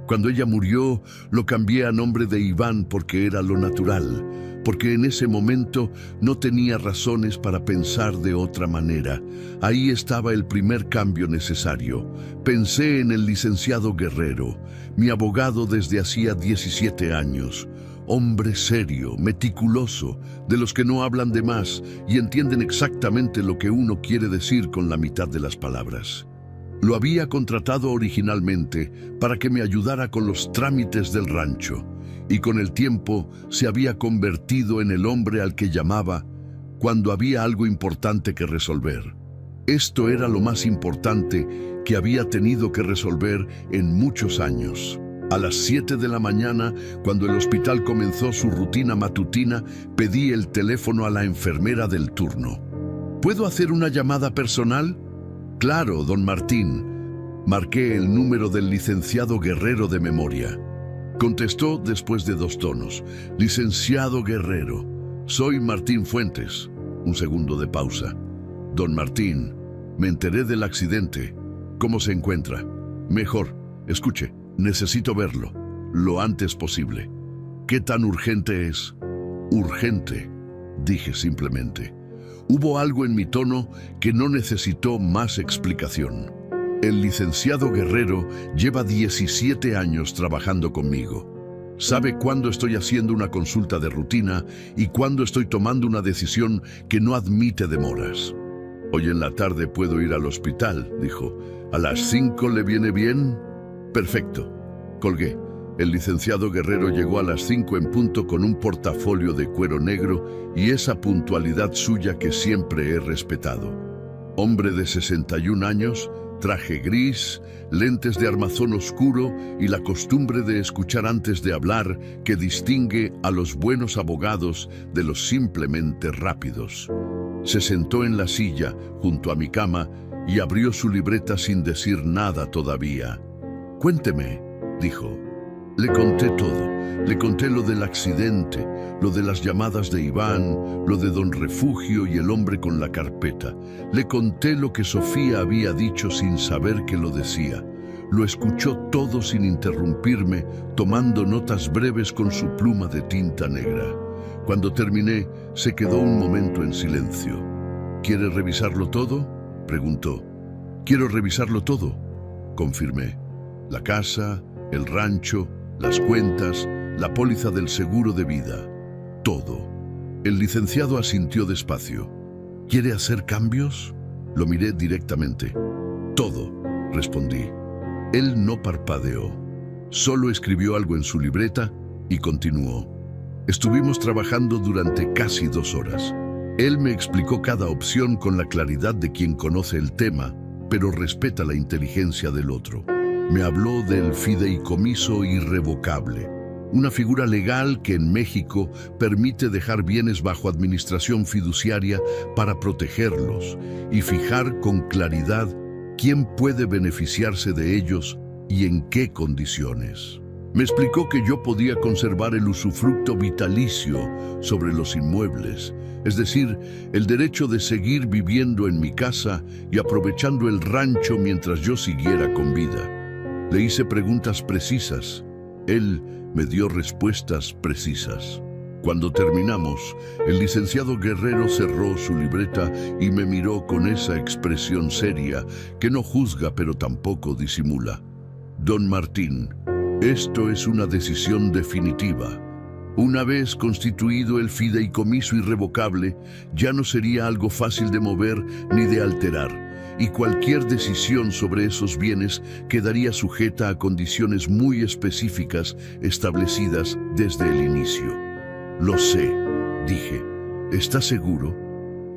Cuando ella murió, lo cambié a nombre de Iván porque era lo natural, porque en ese momento no tenía razones para pensar de otra manera. Ahí estaba el primer cambio necesario. Pensé en el licenciado Guerrero, mi abogado desde hacía 17 años. Hombre serio, meticuloso, de los que no hablan de más y entienden exactamente lo que uno quiere decir con la mitad de las palabras. Lo había contratado originalmente para que me ayudara con los trámites del rancho, y con el tiempo se había convertido en el hombre al que llamaba cuando había algo importante que resolver. Esto era lo más importante que había tenido que resolver en muchos años. A las 7 de la mañana, cuando el hospital comenzó su rutina matutina, pedí el teléfono a la enfermera del turno. ¿Puedo hacer una llamada personal? Claro, don Martín. Marqué el número del licenciado Guerrero de memoria. Contestó después de 2 tonos. Licenciado Guerrero, soy Martín Fuentes. Un segundo de pausa. Don Martín, me enteré del accidente. ¿Cómo se encuentra? Mejor. Escuche, necesito verlo, lo antes posible. ¿Qué tan urgente es? Urgente, dije simplemente. Hubo algo en mi tono que no necesitó más explicación. El licenciado Guerrero lleva 17 años trabajando conmigo. Sabe cuándo estoy haciendo una consulta de rutina y cuándo estoy tomando una decisión que no admite demoras. Hoy en la tarde puedo ir al hospital, dijo. ¿A las 5 le viene bien? Perfecto. Colgué. El licenciado Guerrero llegó a las 5 en punto con un portafolio de cuero negro y esa puntualidad suya que siempre he respetado. Hombre de 61 años, traje gris, lentes de armazón oscuro y la costumbre de escuchar antes de hablar que distingue a los buenos abogados de los simplemente rápidos. Se sentó en la silla junto a mi cama y abrió su libreta sin decir nada todavía. Cuénteme, dijo. Le conté todo. Le conté lo del accidente, lo de las llamadas de Iván, lo de don Refugio y el hombre con la carpeta. Le conté lo que Sofía había dicho sin saber que lo decía. Lo escuchó todo sin interrumpirme, tomando notas breves con su pluma de tinta negra. Cuando terminé, se quedó un momento en silencio. ¿Quiere revisarlo todo?, preguntó. Quiero revisarlo todo, confirmé. La casa, el rancho, las cuentas, la póliza del seguro de vida, todo. El licenciado asintió despacio. ¿Quiere hacer cambios? Lo miré directamente. Todo, respondí. Él no parpadeó. Solo escribió algo en su libreta y continuó. Estuvimos trabajando durante casi 2 horas. Él me explicó cada opción con la claridad de quien conoce el tema, pero respeta la inteligencia del otro. Me habló del fideicomiso irrevocable. una figura legal que en México permite dejar bienes bajo administración fiduciaria para protegerlos y fijar con claridad quién puede beneficiarse de ellos y en qué condiciones. Me explicó que yo podía conservar el usufructo vitalicio sobre los inmuebles, es decir, el derecho de seguir viviendo en mi casa y aprovechando el rancho mientras yo siguiera con vida. Le hice preguntas precisas. Él me dio respuestas precisas. Cuando terminamos, el licenciado Guerrero cerró su libreta y me miró con esa expresión seria que no juzga pero tampoco disimula. Don Martín, esto es una decisión definitiva. Una vez constituido el fideicomiso irrevocable, ya no sería algo fácil de mover ni de alterar, y cualquier decisión sobre esos bienes quedaría sujeta a condiciones muy específicas establecidas desde el inicio. Lo sé, dije. ¿Estás seguro?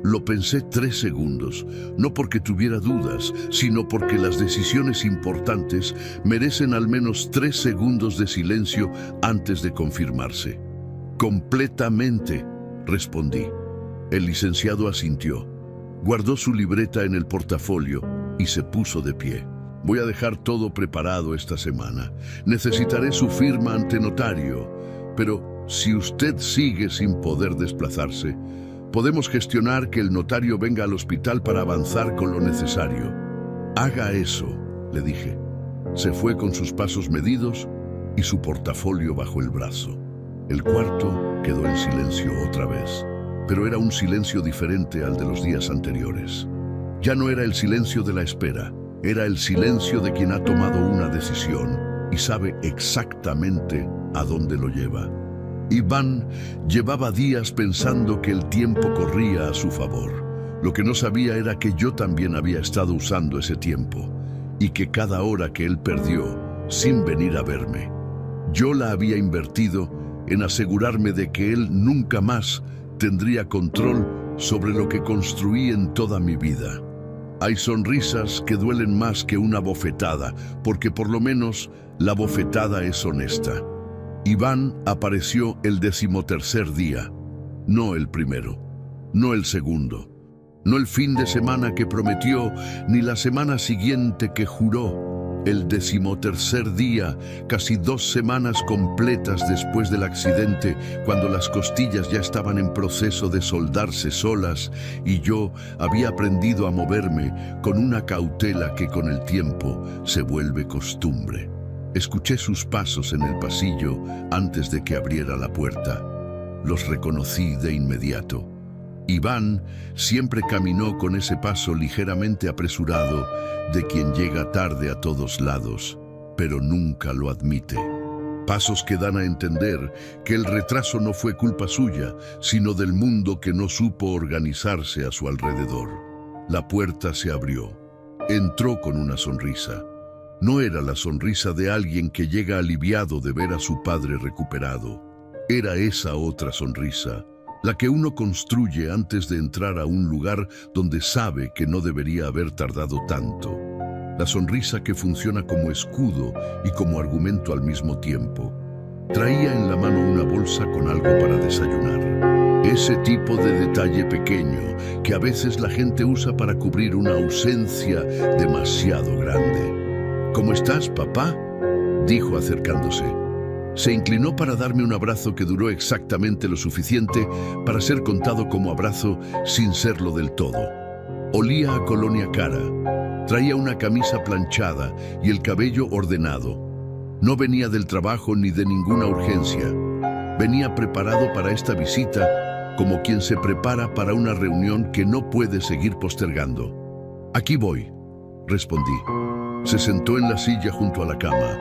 Lo pensé 3 segundos, no porque tuviera dudas, sino porque las decisiones importantes merecen al menos 3 segundos de silencio antes de confirmarse. Completamente, respondí. El licenciado asintió. Guardó su libreta en el portafolio y se puso de pie. Voy a dejar todo preparado esta semana. Necesitaré su firma ante notario, pero si usted sigue sin poder desplazarse, podemos gestionar que el notario venga al hospital para avanzar con lo necesario. Haga eso, le dije. Se fue con sus pasos medidos y su portafolio bajo el brazo. El cuarto quedó en silencio otra vez, pero era un silencio diferente al de los días anteriores. Ya no era el silencio de la espera, era el silencio de quien ha tomado una decisión y sabe exactamente a dónde lo lleva. Iván llevaba días pensando que el tiempo corría a su favor. Lo que no sabía era que yo también había estado usando ese tiempo y que cada hora que él perdió, sin venir a verme, yo la había invertido en asegurarme de que él nunca más tendría control sobre lo que construí en toda mi vida. Hay sonrisas que duelen más que una bofetada, porque por lo menos la bofetada es honesta. Iván apareció el 13º día, no el primero, no el segundo, no el fin de semana que prometió, ni la semana siguiente que juró. El 13º día, casi 2 semanas completas después del accidente, cuando las costillas ya estaban en proceso de soldarse solas y yo había aprendido a moverme con una cautela que con el tiempo se vuelve costumbre. Escuché sus pasos en el pasillo antes de que abriera la puerta. Los reconocí de inmediato. Iván siempre caminó con ese paso ligeramente apresurado de quien llega tarde a todos lados, pero nunca lo admite. Pasos que dan a entender que el retraso no fue culpa suya, sino del mundo que no supo organizarse a su alrededor. La puerta se abrió. Entró con una sonrisa. No era la sonrisa de alguien que llega aliviado de ver a su padre recuperado. Era esa otra sonrisa, la que uno construye antes de entrar a un lugar donde sabe que no debería haber tardado tanto. La sonrisa que funciona como escudo y como argumento al mismo tiempo. Traía en la mano una bolsa con algo para desayunar. Ese tipo de detalle pequeño que a veces la gente usa para cubrir una ausencia demasiado grande. ¿Cómo estás, papá?, dijo acercándose. Se inclinó para darme un abrazo que duró exactamente lo suficiente para ser contado como abrazo sin serlo del todo. Olía a colonia cara, traía una camisa planchada y el cabello ordenado. No venía del trabajo ni de ninguna urgencia. Venía preparado para esta visita como quien se prepara para una reunión que no puede seguir postergando. Aquí voy, respondí. Se sentó en la silla junto a la cama.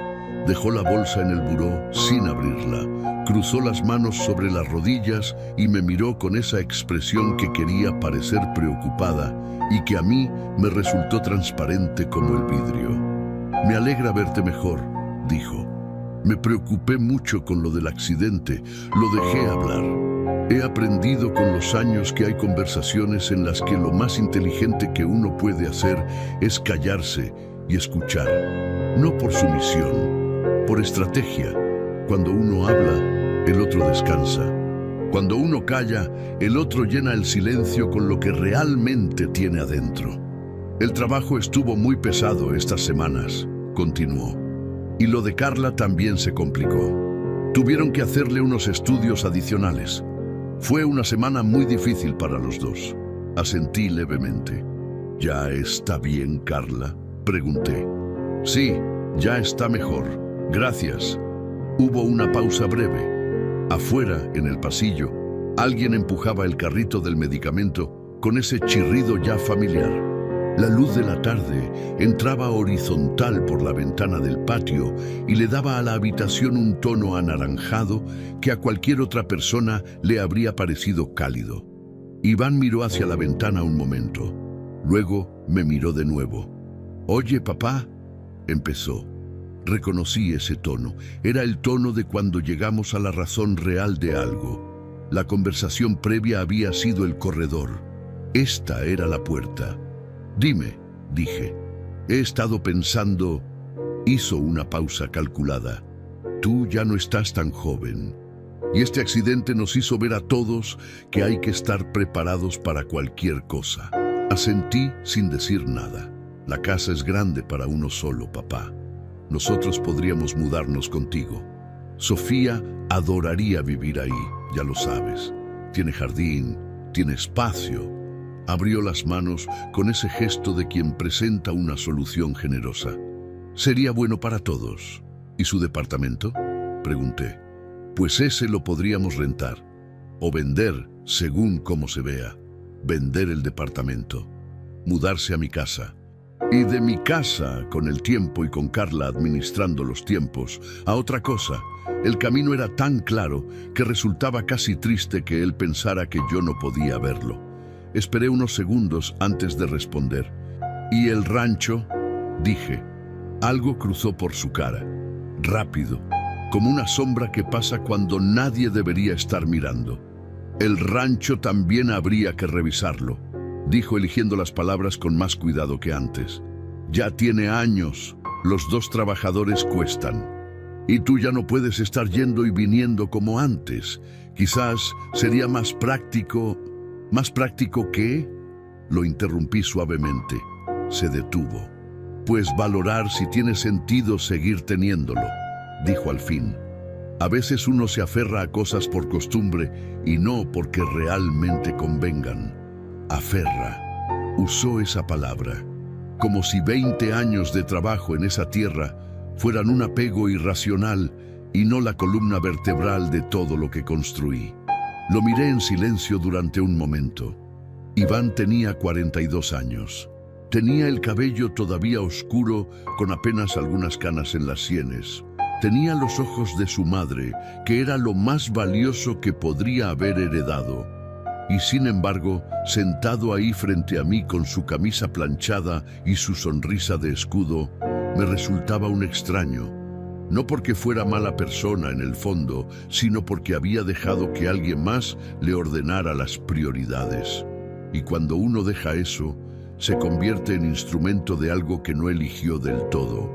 Dejó la bolsa en el buró sin abrirla, cruzó las manos sobre las rodillas y me miró con esa expresión que quería parecer preocupada y que a mí me resultó transparente como el vidrio. Me alegra verte mejor, dijo. Me preocupé mucho con lo del accidente, lo dejé hablar. He aprendido con los años que hay conversaciones en las que lo más inteligente que uno puede hacer es callarse y escuchar, no por sumisión, por estrategia. cuando uno habla, el otro descansa. Cuando uno calla, el otro llena el silencio con lo que realmente tiene adentro. El trabajo estuvo muy pesado estas semanas, continuó. Y lo de Carla también se complicó. Tuvieron que hacerle unos estudios adicionales. Fue una semana muy difícil para los dos. Asentí levemente. ¿Ya está bien, Carla?, pregunté. Sí, ya está mejor. Gracias. Hubo una pausa breve. Afuera, en el pasillo, alguien empujaba el carrito del medicamento con ese chirrido ya familiar. La luz de la tarde entraba horizontal por la ventana del patio y le daba a la habitación un tono anaranjado que a cualquier otra persona le habría parecido cálido. Iván miró hacia la ventana un momento. Luego me miró de nuevo. «Oye, papá», empezó. Reconocí ese tono. Era el tono de cuando llegamos a la razón real de algo. La conversación previa había sido el corredor. Esta era la puerta. «Dime», dije. «He estado pensando». Hizo una pausa calculada. «Tú ya no estás tan joven. Y este accidente nos hizo ver a todos que hay que estar preparados para cualquier cosa». Asentí sin decir nada. «La casa es grande para uno solo, papá. Nosotros podríamos mudarnos contigo. Sofía adoraría vivir ahí, ya lo sabes. Tiene jardín, tiene espacio». Abrió las manos con ese gesto de quien presenta una solución generosa. «Sería bueno para todos». «¿Y su departamento?», pregunté. «Pues ese lo podríamos rentar. O vender, según cómo se vea. Vender el departamento. Mudarse a mi casa. Y de mi casa, con el tiempo y con Carla administrando los tiempos, a otra cosa». El camino era tan claro que resultaba casi triste que él pensara que yo no podía verlo. Esperé unos segundos antes de responder. «¿Y el rancho?», dije. Algo cruzó por su cara. Rápido, como una sombra que pasa cuando nadie debería estar mirando. «El rancho también habría que revisarlo», dijo eligiendo las palabras con más cuidado que antes. «Ya tiene años. Los dos trabajadores cuestan. Y tú ya no puedes estar yendo y viniendo como antes. Quizás sería más práctico». «¿Más práctico qué?», lo interrumpí suavemente. Se detuvo. «Pues valorar si tiene sentido seguir teniéndolo», dijo al fin. «A veces uno se aferra a cosas por costumbre y no porque realmente convengan». Aferra. Usó esa palabra. Como si 20 años de trabajo en esa tierra fueran un apego irracional y no la columna vertebral de todo lo que construí. Lo miré en silencio durante un momento. Iván tenía 42 años. Tenía el cabello todavía oscuro, con apenas algunas canas en las sienes. Tenía los ojos de su madre, que era lo más valioso que podría haber heredado. Y sin embargo, sentado ahí frente a mí con su camisa planchada y su sonrisa de escudo, me resultaba un extraño. No porque fuera mala persona en el fondo, sino porque había dejado que alguien más le ordenara las prioridades. Y cuando uno deja eso, se convierte en instrumento de algo que no eligió del todo.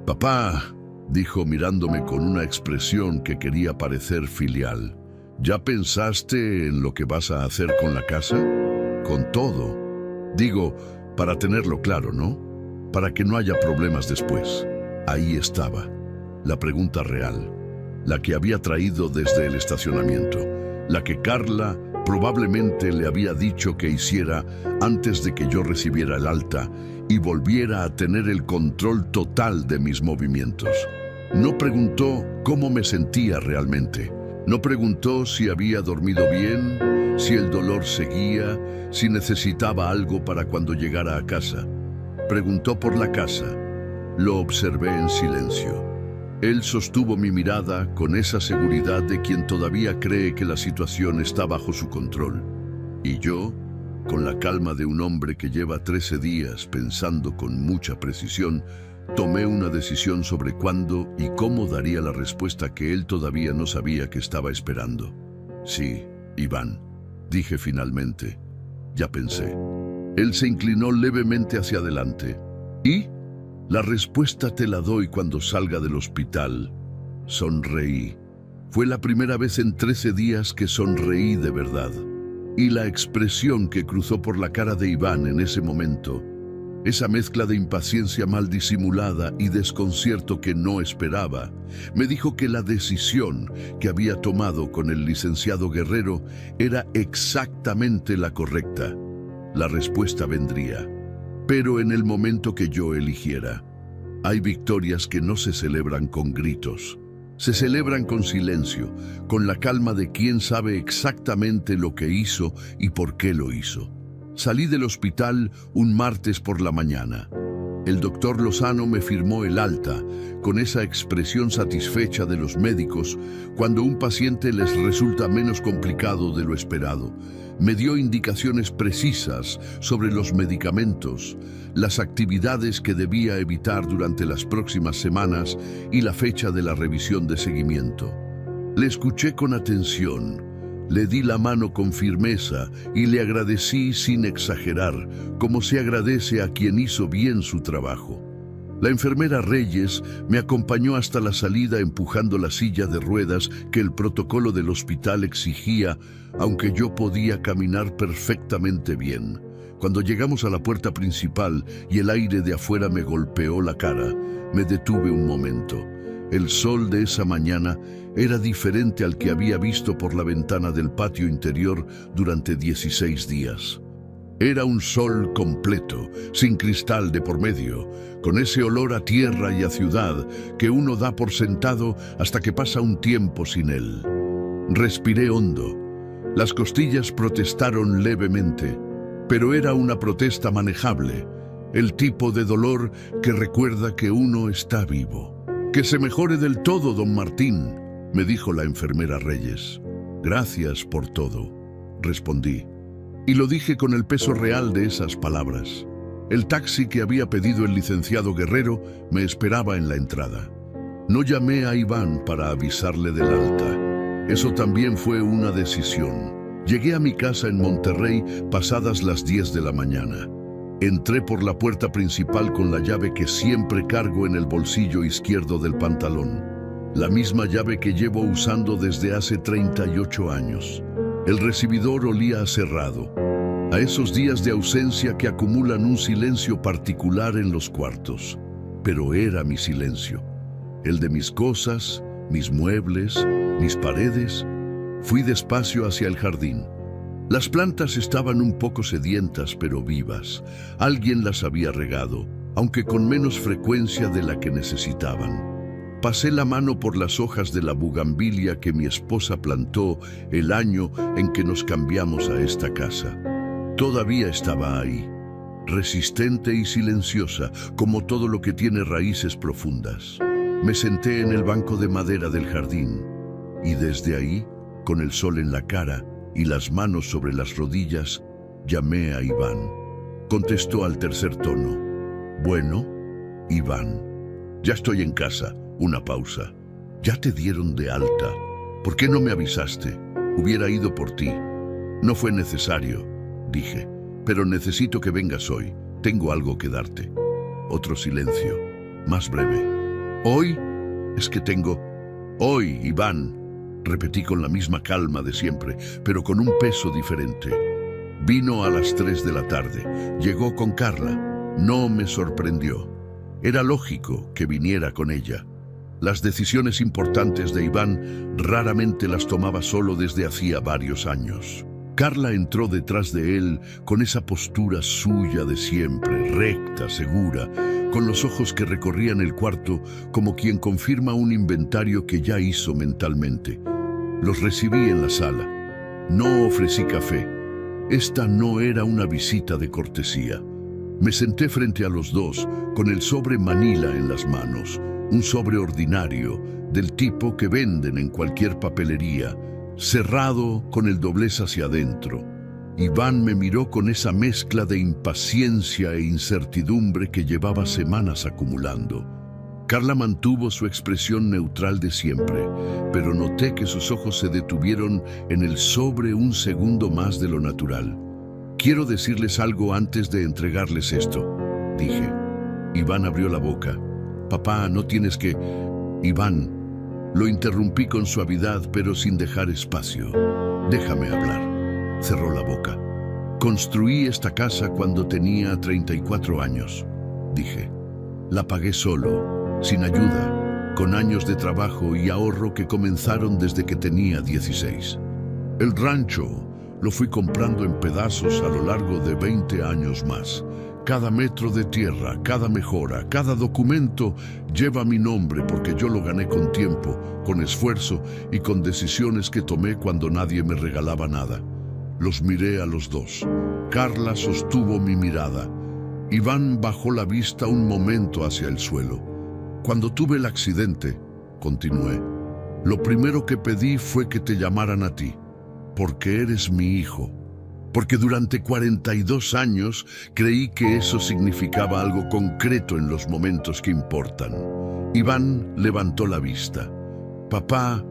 «Papá», dijo mirándome con una expresión que quería parecer filial, «¿ya pensaste en lo que vas a hacer con la casa?». «Con todo. Digo, para tenerlo claro, ¿no? Para que no haya problemas después». Ahí estaba. La pregunta real, la que había traído desde el estacionamiento, la que Carla probablemente le había dicho que hiciera antes de que yo recibiera el alta y volviera a tener el control total de mis movimientos. No preguntó cómo me sentía realmente. No preguntó si había dormido bien, si el dolor seguía, si necesitaba algo para cuando llegara a casa. Preguntó por la casa. Lo observé en silencio. Él sostuvo mi mirada con esa seguridad de quien todavía cree que la situación está bajo su control. Y yo, con la calma de un hombre que lleva 13 días pensando con mucha precisión, tomé una decisión sobre cuándo y cómo daría la respuesta que él todavía no sabía que estaba esperando. «Sí, Iván», dije finalmente. «Ya pensé». Él se inclinó levemente hacia adelante. «¿Y?» «La respuesta te la doy cuando salga del hospital». Sonreí. Fue la primera vez en 13 días que sonreí de verdad. Y la expresión que cruzó por la cara de Iván en ese momento, esa mezcla de impaciencia mal disimulada y desconcierto que no esperaba, me dijo que la decisión que había tomado con el licenciado Guerrero era exactamente la correcta. La respuesta vendría, pero en el momento que yo eligiera. Hay victorias que no se celebran con gritos. Se celebran con silencio, con la calma de quien sabe exactamente lo que hizo y por qué lo hizo. Salí del hospital un martes por la mañana. El doctor Lozano me firmó el alta, con esa expresión satisfecha de los médicos cuando un paciente les resulta menos complicado de lo esperado. Me dio indicaciones precisas sobre los medicamentos, las actividades que debía evitar durante las próximas semanas y la fecha de la revisión de seguimiento. Le escuché con atención, le di la mano con firmeza y le agradecí sin exagerar, como se agradece a quien hizo bien su trabajo. La enfermera Reyes me acompañó hasta la salida empujando la silla de ruedas que el protocolo del hospital exigía, aunque yo podía caminar perfectamente bien. Cuando llegamos a la puerta principal y el aire de afuera me golpeó la cara, me detuve un momento. El sol de esa mañana era diferente al que había visto por la ventana del patio interior durante 16 días. Era un sol completo, sin cristal de por medio, con ese olor a tierra y a ciudad que uno da por sentado hasta que pasa un tiempo sin él. Respiré hondo. Las costillas protestaron levemente, pero era una protesta manejable, el tipo de dolor que recuerda que uno está vivo. «Que se mejore del todo, don Martín», me dijo la enfermera Reyes. «Gracias por todo», respondí. Y lo dije con el peso real de esas palabras. El taxi que había pedido el licenciado Guerrero me esperaba en la entrada. No llamé a Iván para avisarle del alta. Eso también fue una decisión. Llegué a mi casa en Monterrey pasadas las 10 de la mañana. Entré por la puerta principal con la llave que siempre cargo en el bolsillo izquierdo del pantalón. La misma llave que llevo usando desde hace 38 años. El recibidor olía a cerrado, a esos días de ausencia que acumulan un silencio particular en los cuartos. Pero era mi silencio, el de mis cosas, mis muebles, mis paredes. Fui despacio hacia el jardín. Las plantas estaban un poco sedientas pero vivas. Alguien las había regado, aunque con menos frecuencia de la que necesitaban. Pasé la mano por las hojas de la bugambilia que mi esposa plantó el año en que nos cambiamos a esta casa. Todavía estaba ahí, resistente y silenciosa, como todo lo que tiene raíces profundas. Me senté en el banco de madera del jardín y desde ahí, con el sol en la cara y las manos sobre las rodillas, llamé a Iván. Contestó al tercer tono. «Bueno, Iván, ya estoy en casa». Una pausa. «Ya te dieron de alta. ¿Por qué no me avisaste? Hubiera ido por ti». «No fue necesario», dije, «pero necesito que vengas hoy. Tengo algo que darte». Otro silencio, más breve. «¿Hoy? Es que tengo...» «Hoy, Iván», repetí con la misma calma de siempre, pero con un peso diferente. Vino a las 3 de la tarde. Llegó con Carla. No me sorprendió. Era lógico que viniera con ella. Las decisiones importantes de Iván raramente las tomaba solo desde hacía varios años. Carla entró detrás de él con esa postura suya de siempre, recta, segura, con los ojos que recorrían el cuarto como quien confirma un inventario que ya hizo mentalmente. Los recibí en la sala. No ofrecí café. Esta no era una visita de cortesía. Me senté frente a los dos, con el sobre Manila en las manos. Un sobre ordinario, del tipo que venden en cualquier papelería, cerrado con el doblez hacia adentro. Iván me miró con esa mezcla de impaciencia e incertidumbre que llevaba semanas acumulando. Carla mantuvo su expresión neutral de siempre, pero noté que sus ojos se detuvieron en el sobre un segundo más de lo natural. «Quiero decirles algo antes de entregarles esto», dije. Iván abrió la boca. «Papá, no tienes que...» «Iván, Lo interrumpí con suavidad, pero sin dejar espacio. Déjame hablar. Cerró la boca. Construí esta casa cuando tenía 34 años, dije. La pagué solo, sin ayuda, con años de trabajo y ahorro que comenzaron desde que tenía 16. El rancho lo fui comprando en pedazos a lo largo de 20 años más. Cada metro de tierra, cada mejora, cada documento lleva mi nombre porque yo lo gané con tiempo, con esfuerzo y con decisiones que tomé cuando nadie me regalaba nada. Los miré a los dos. Carla sostuvo mi mirada. Iván bajó la vista un momento hacia el suelo. Cuando tuve el accidente, continué, lo primero que pedí fue que te llamaran a ti, porque eres mi hijo. Porque durante 42 años creí que eso significaba algo concreto en los momentos que importan. Iván levantó la vista. Papá,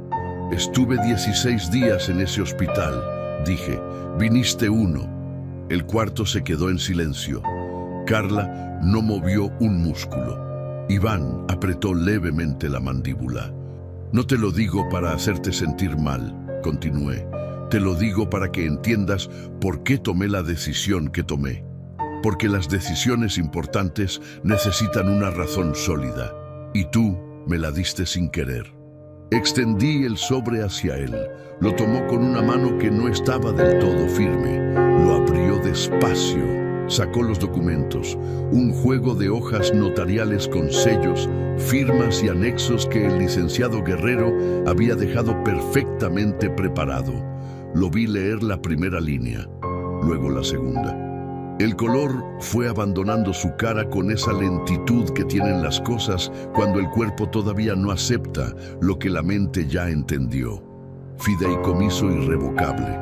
estuve 16 días en ese hospital, dije. Viniste uno. El cuarto se quedó en silencio. Carla no movió un músculo. Iván apretó levemente la mandíbula. No te lo digo para hacerte sentir mal, continué. Te lo digo para que entiendas por qué tomé la decisión que tomé. Porque las decisiones importantes necesitan una razón sólida. Y tú me la diste sin querer. Extendí el sobre hacia él. Lo tomó con una mano que no estaba del todo firme. Lo abrió despacio. Sacó los documentos. Un juego de hojas notariales con sellos, firmas y anexos que el licenciado Guerrero había dejado perfectamente preparado. Lo vi leer la primera línea, luego la segunda. El color fue abandonando su cara con esa lentitud que tienen las cosas cuando el cuerpo todavía no acepta lo que la mente ya entendió. Fideicomiso irrevocable.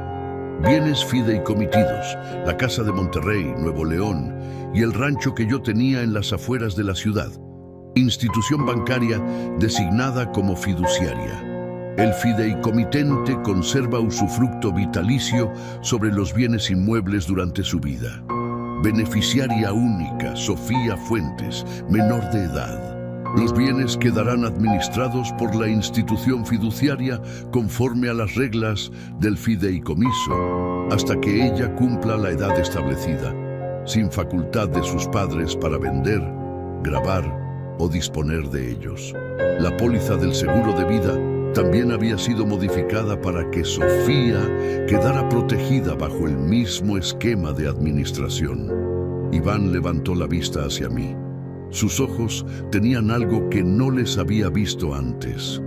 Bienes fideicomitidos, la casa de Monterrey, Nuevo León, y el rancho que yo tenía en las afueras de la ciudad. Institución bancaria designada como fiduciaria. El fideicomitente conserva usufructo vitalicio sobre los bienes inmuebles durante su vida. Beneficiaria única, Sofía Fuentes, menor de edad. Los bienes quedarán administrados por la institución fiduciaria conforme a las reglas del fideicomiso, hasta que ella cumpla la edad establecida, sin facultad de sus padres para vender, gravar o disponer de ellos. La póliza del seguro de vida también había sido modificada para que Sofía quedara protegida bajo el mismo esquema de administración. Iván levantó la vista hacia mí. Sus ojos tenían algo que no les había visto antes.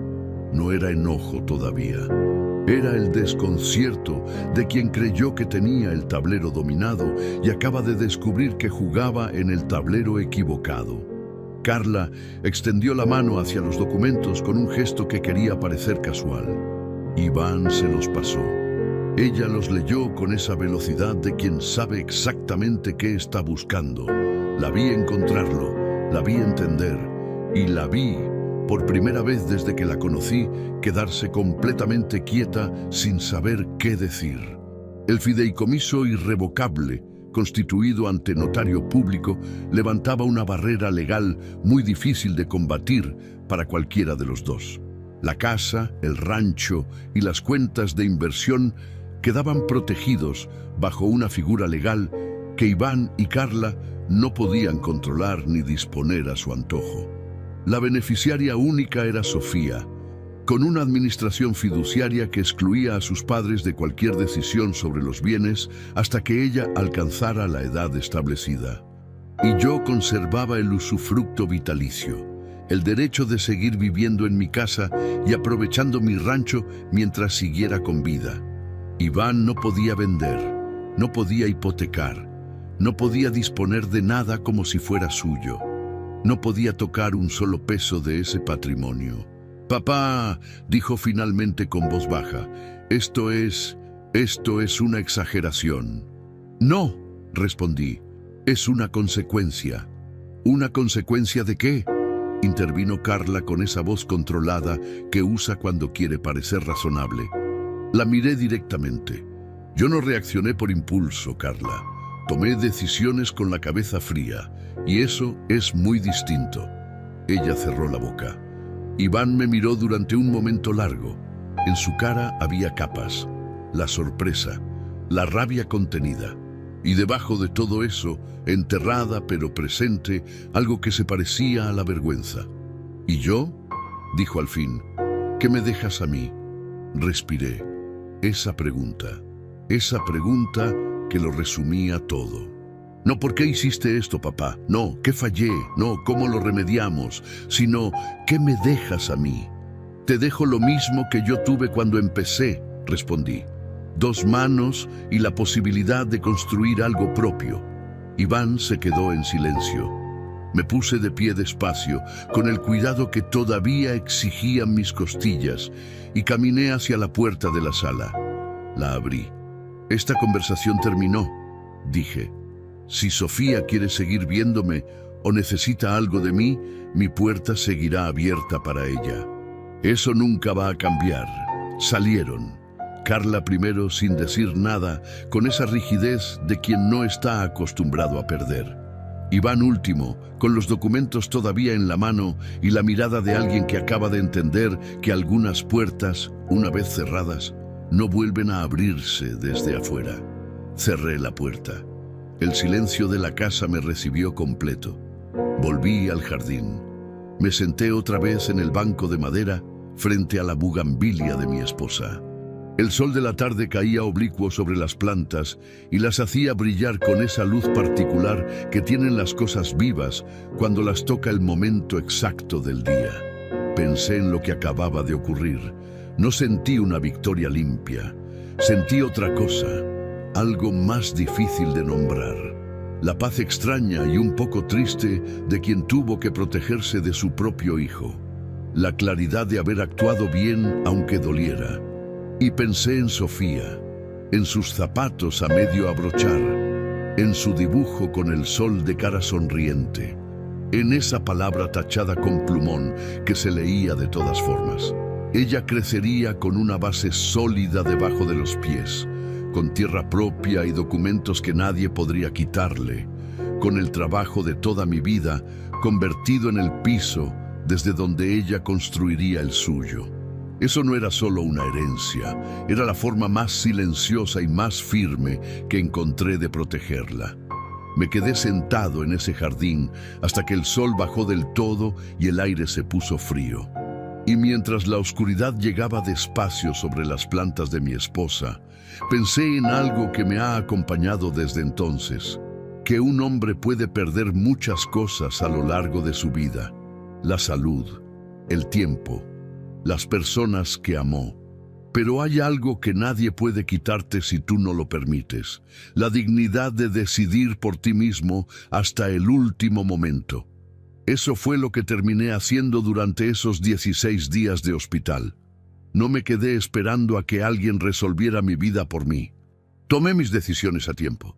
No era enojo todavía. Era el desconcierto de quien creyó que tenía el tablero dominado y acaba de descubrir que jugaba en el tablero equivocado. Carla extendió la mano hacia los documentos con un gesto que quería parecer casual. Iván se los pasó. Ella los leyó con esa velocidad de quien sabe exactamente qué está buscando. La vi encontrarlo, la vi entender y la vi, por primera vez desde que la conocí, quedarse completamente quieta sin saber qué decir. El fideicomiso irrevocable, constituido ante notario público, levantaba una barrera legal muy difícil de combatir para cualquiera de los dos. La casa, el rancho y las cuentas de inversión quedaban protegidos bajo una figura legal que Iván y Carla no podían controlar ni disponer a su antojo. La beneficiaria única era Sofía, con una administración fiduciaria que excluía a sus padres de cualquier decisión sobre los bienes hasta que ella alcanzara la edad establecida. Y yo conservaba el usufructo vitalicio, el derecho de seguir viviendo en mi casa y aprovechando mi rancho mientras siguiera con vida. Iván no podía vender, no podía hipotecar, no podía disponer de nada como si fuera suyo. No podía tocar un solo peso de ese patrimonio. «Papá», dijo finalmente con voz baja, esto es una exageración». «No», respondí, «es una consecuencia». «¿Una consecuencia de qué?», intervino Carla con esa voz controlada que usa cuando quiere parecer razonable. La miré directamente. Yo no reaccioné por impulso, Carla. Tomé decisiones con la cabeza fría, y eso es muy distinto. Ella cerró la boca. Iván me miró durante un momento largo. En su cara había capas, la sorpresa, la rabia contenida. Y debajo de todo eso, enterrada pero presente, algo que se parecía a la vergüenza. ¿Y yo?, dijo al fin. ¿Qué me dejas a mí? Respiré. Esa pregunta que lo resumía todo. No, ¿por qué hiciste esto, papá? No, ¿qué fallé? No, ¿cómo lo remediamos? Sino, ¿qué me dejas a mí? Te dejo lo mismo que yo tuve cuando empecé, respondí. 2 manos y la posibilidad de construir algo propio. Iván se quedó en silencio. Me puse de pie despacio, con el cuidado que todavía exigían mis costillas, y caminé hacia la puerta de la sala. La abrí. Esta conversación terminó, dije. Si Sofía quiere seguir viéndome o necesita algo de mí, mi puerta seguirá abierta para ella. Eso nunca va a cambiar. Salieron. Carla primero sin decir nada, con esa rigidez de quien no está acostumbrado a perder. Iván último, con los documentos todavía en la mano y la mirada de alguien que acaba de entender que algunas puertas, una vez cerradas, no vuelven a abrirse desde afuera. Cerré la puerta. El silencio de la casa me recibió completo. Volví al jardín. Me senté otra vez en el banco de madera frente a la bugambilia de mi esposa. El sol de la tarde caía oblicuo sobre las plantas y las hacía brillar con esa luz particular que tienen las cosas vivas cuando las toca el momento exacto del día. Pensé en lo que acababa de ocurrir. No sentí una victoria limpia. Sentí otra cosa, algo más difícil de nombrar. La paz extraña y un poco triste de quien tuvo que protegerse de su propio hijo. La claridad de haber actuado bien aunque doliera. Y pensé en Sofía, en sus zapatos a medio abrochar, en su dibujo con el sol de cara sonriente, en esa palabra tachada con plumón que se leía de todas formas. Ella crecería con una base sólida debajo de los pies, con tierra propia y documentos que nadie podría quitarle, con el trabajo de toda mi vida convertido en el piso desde donde ella construiría el suyo. Eso no era solo una herencia, era la forma más silenciosa y más firme que encontré de protegerla. Me quedé sentado en ese jardín hasta que el sol bajó del todo y el aire se puso frío. Y mientras la oscuridad llegaba despacio sobre las plantas de mi esposa, pensé en algo que me ha acompañado desde entonces, que un hombre puede perder muchas cosas a lo largo de su vida: la salud, el tiempo, las personas que amó. Pero hay algo que nadie puede quitarte si tú no lo permites: la dignidad de decidir por ti mismo hasta el último momento. Eso fue lo que terminé haciendo durante esos 16 días de hospital. No me quedé esperando a que alguien resolviera mi vida por mí. Tomé mis decisiones a tiempo.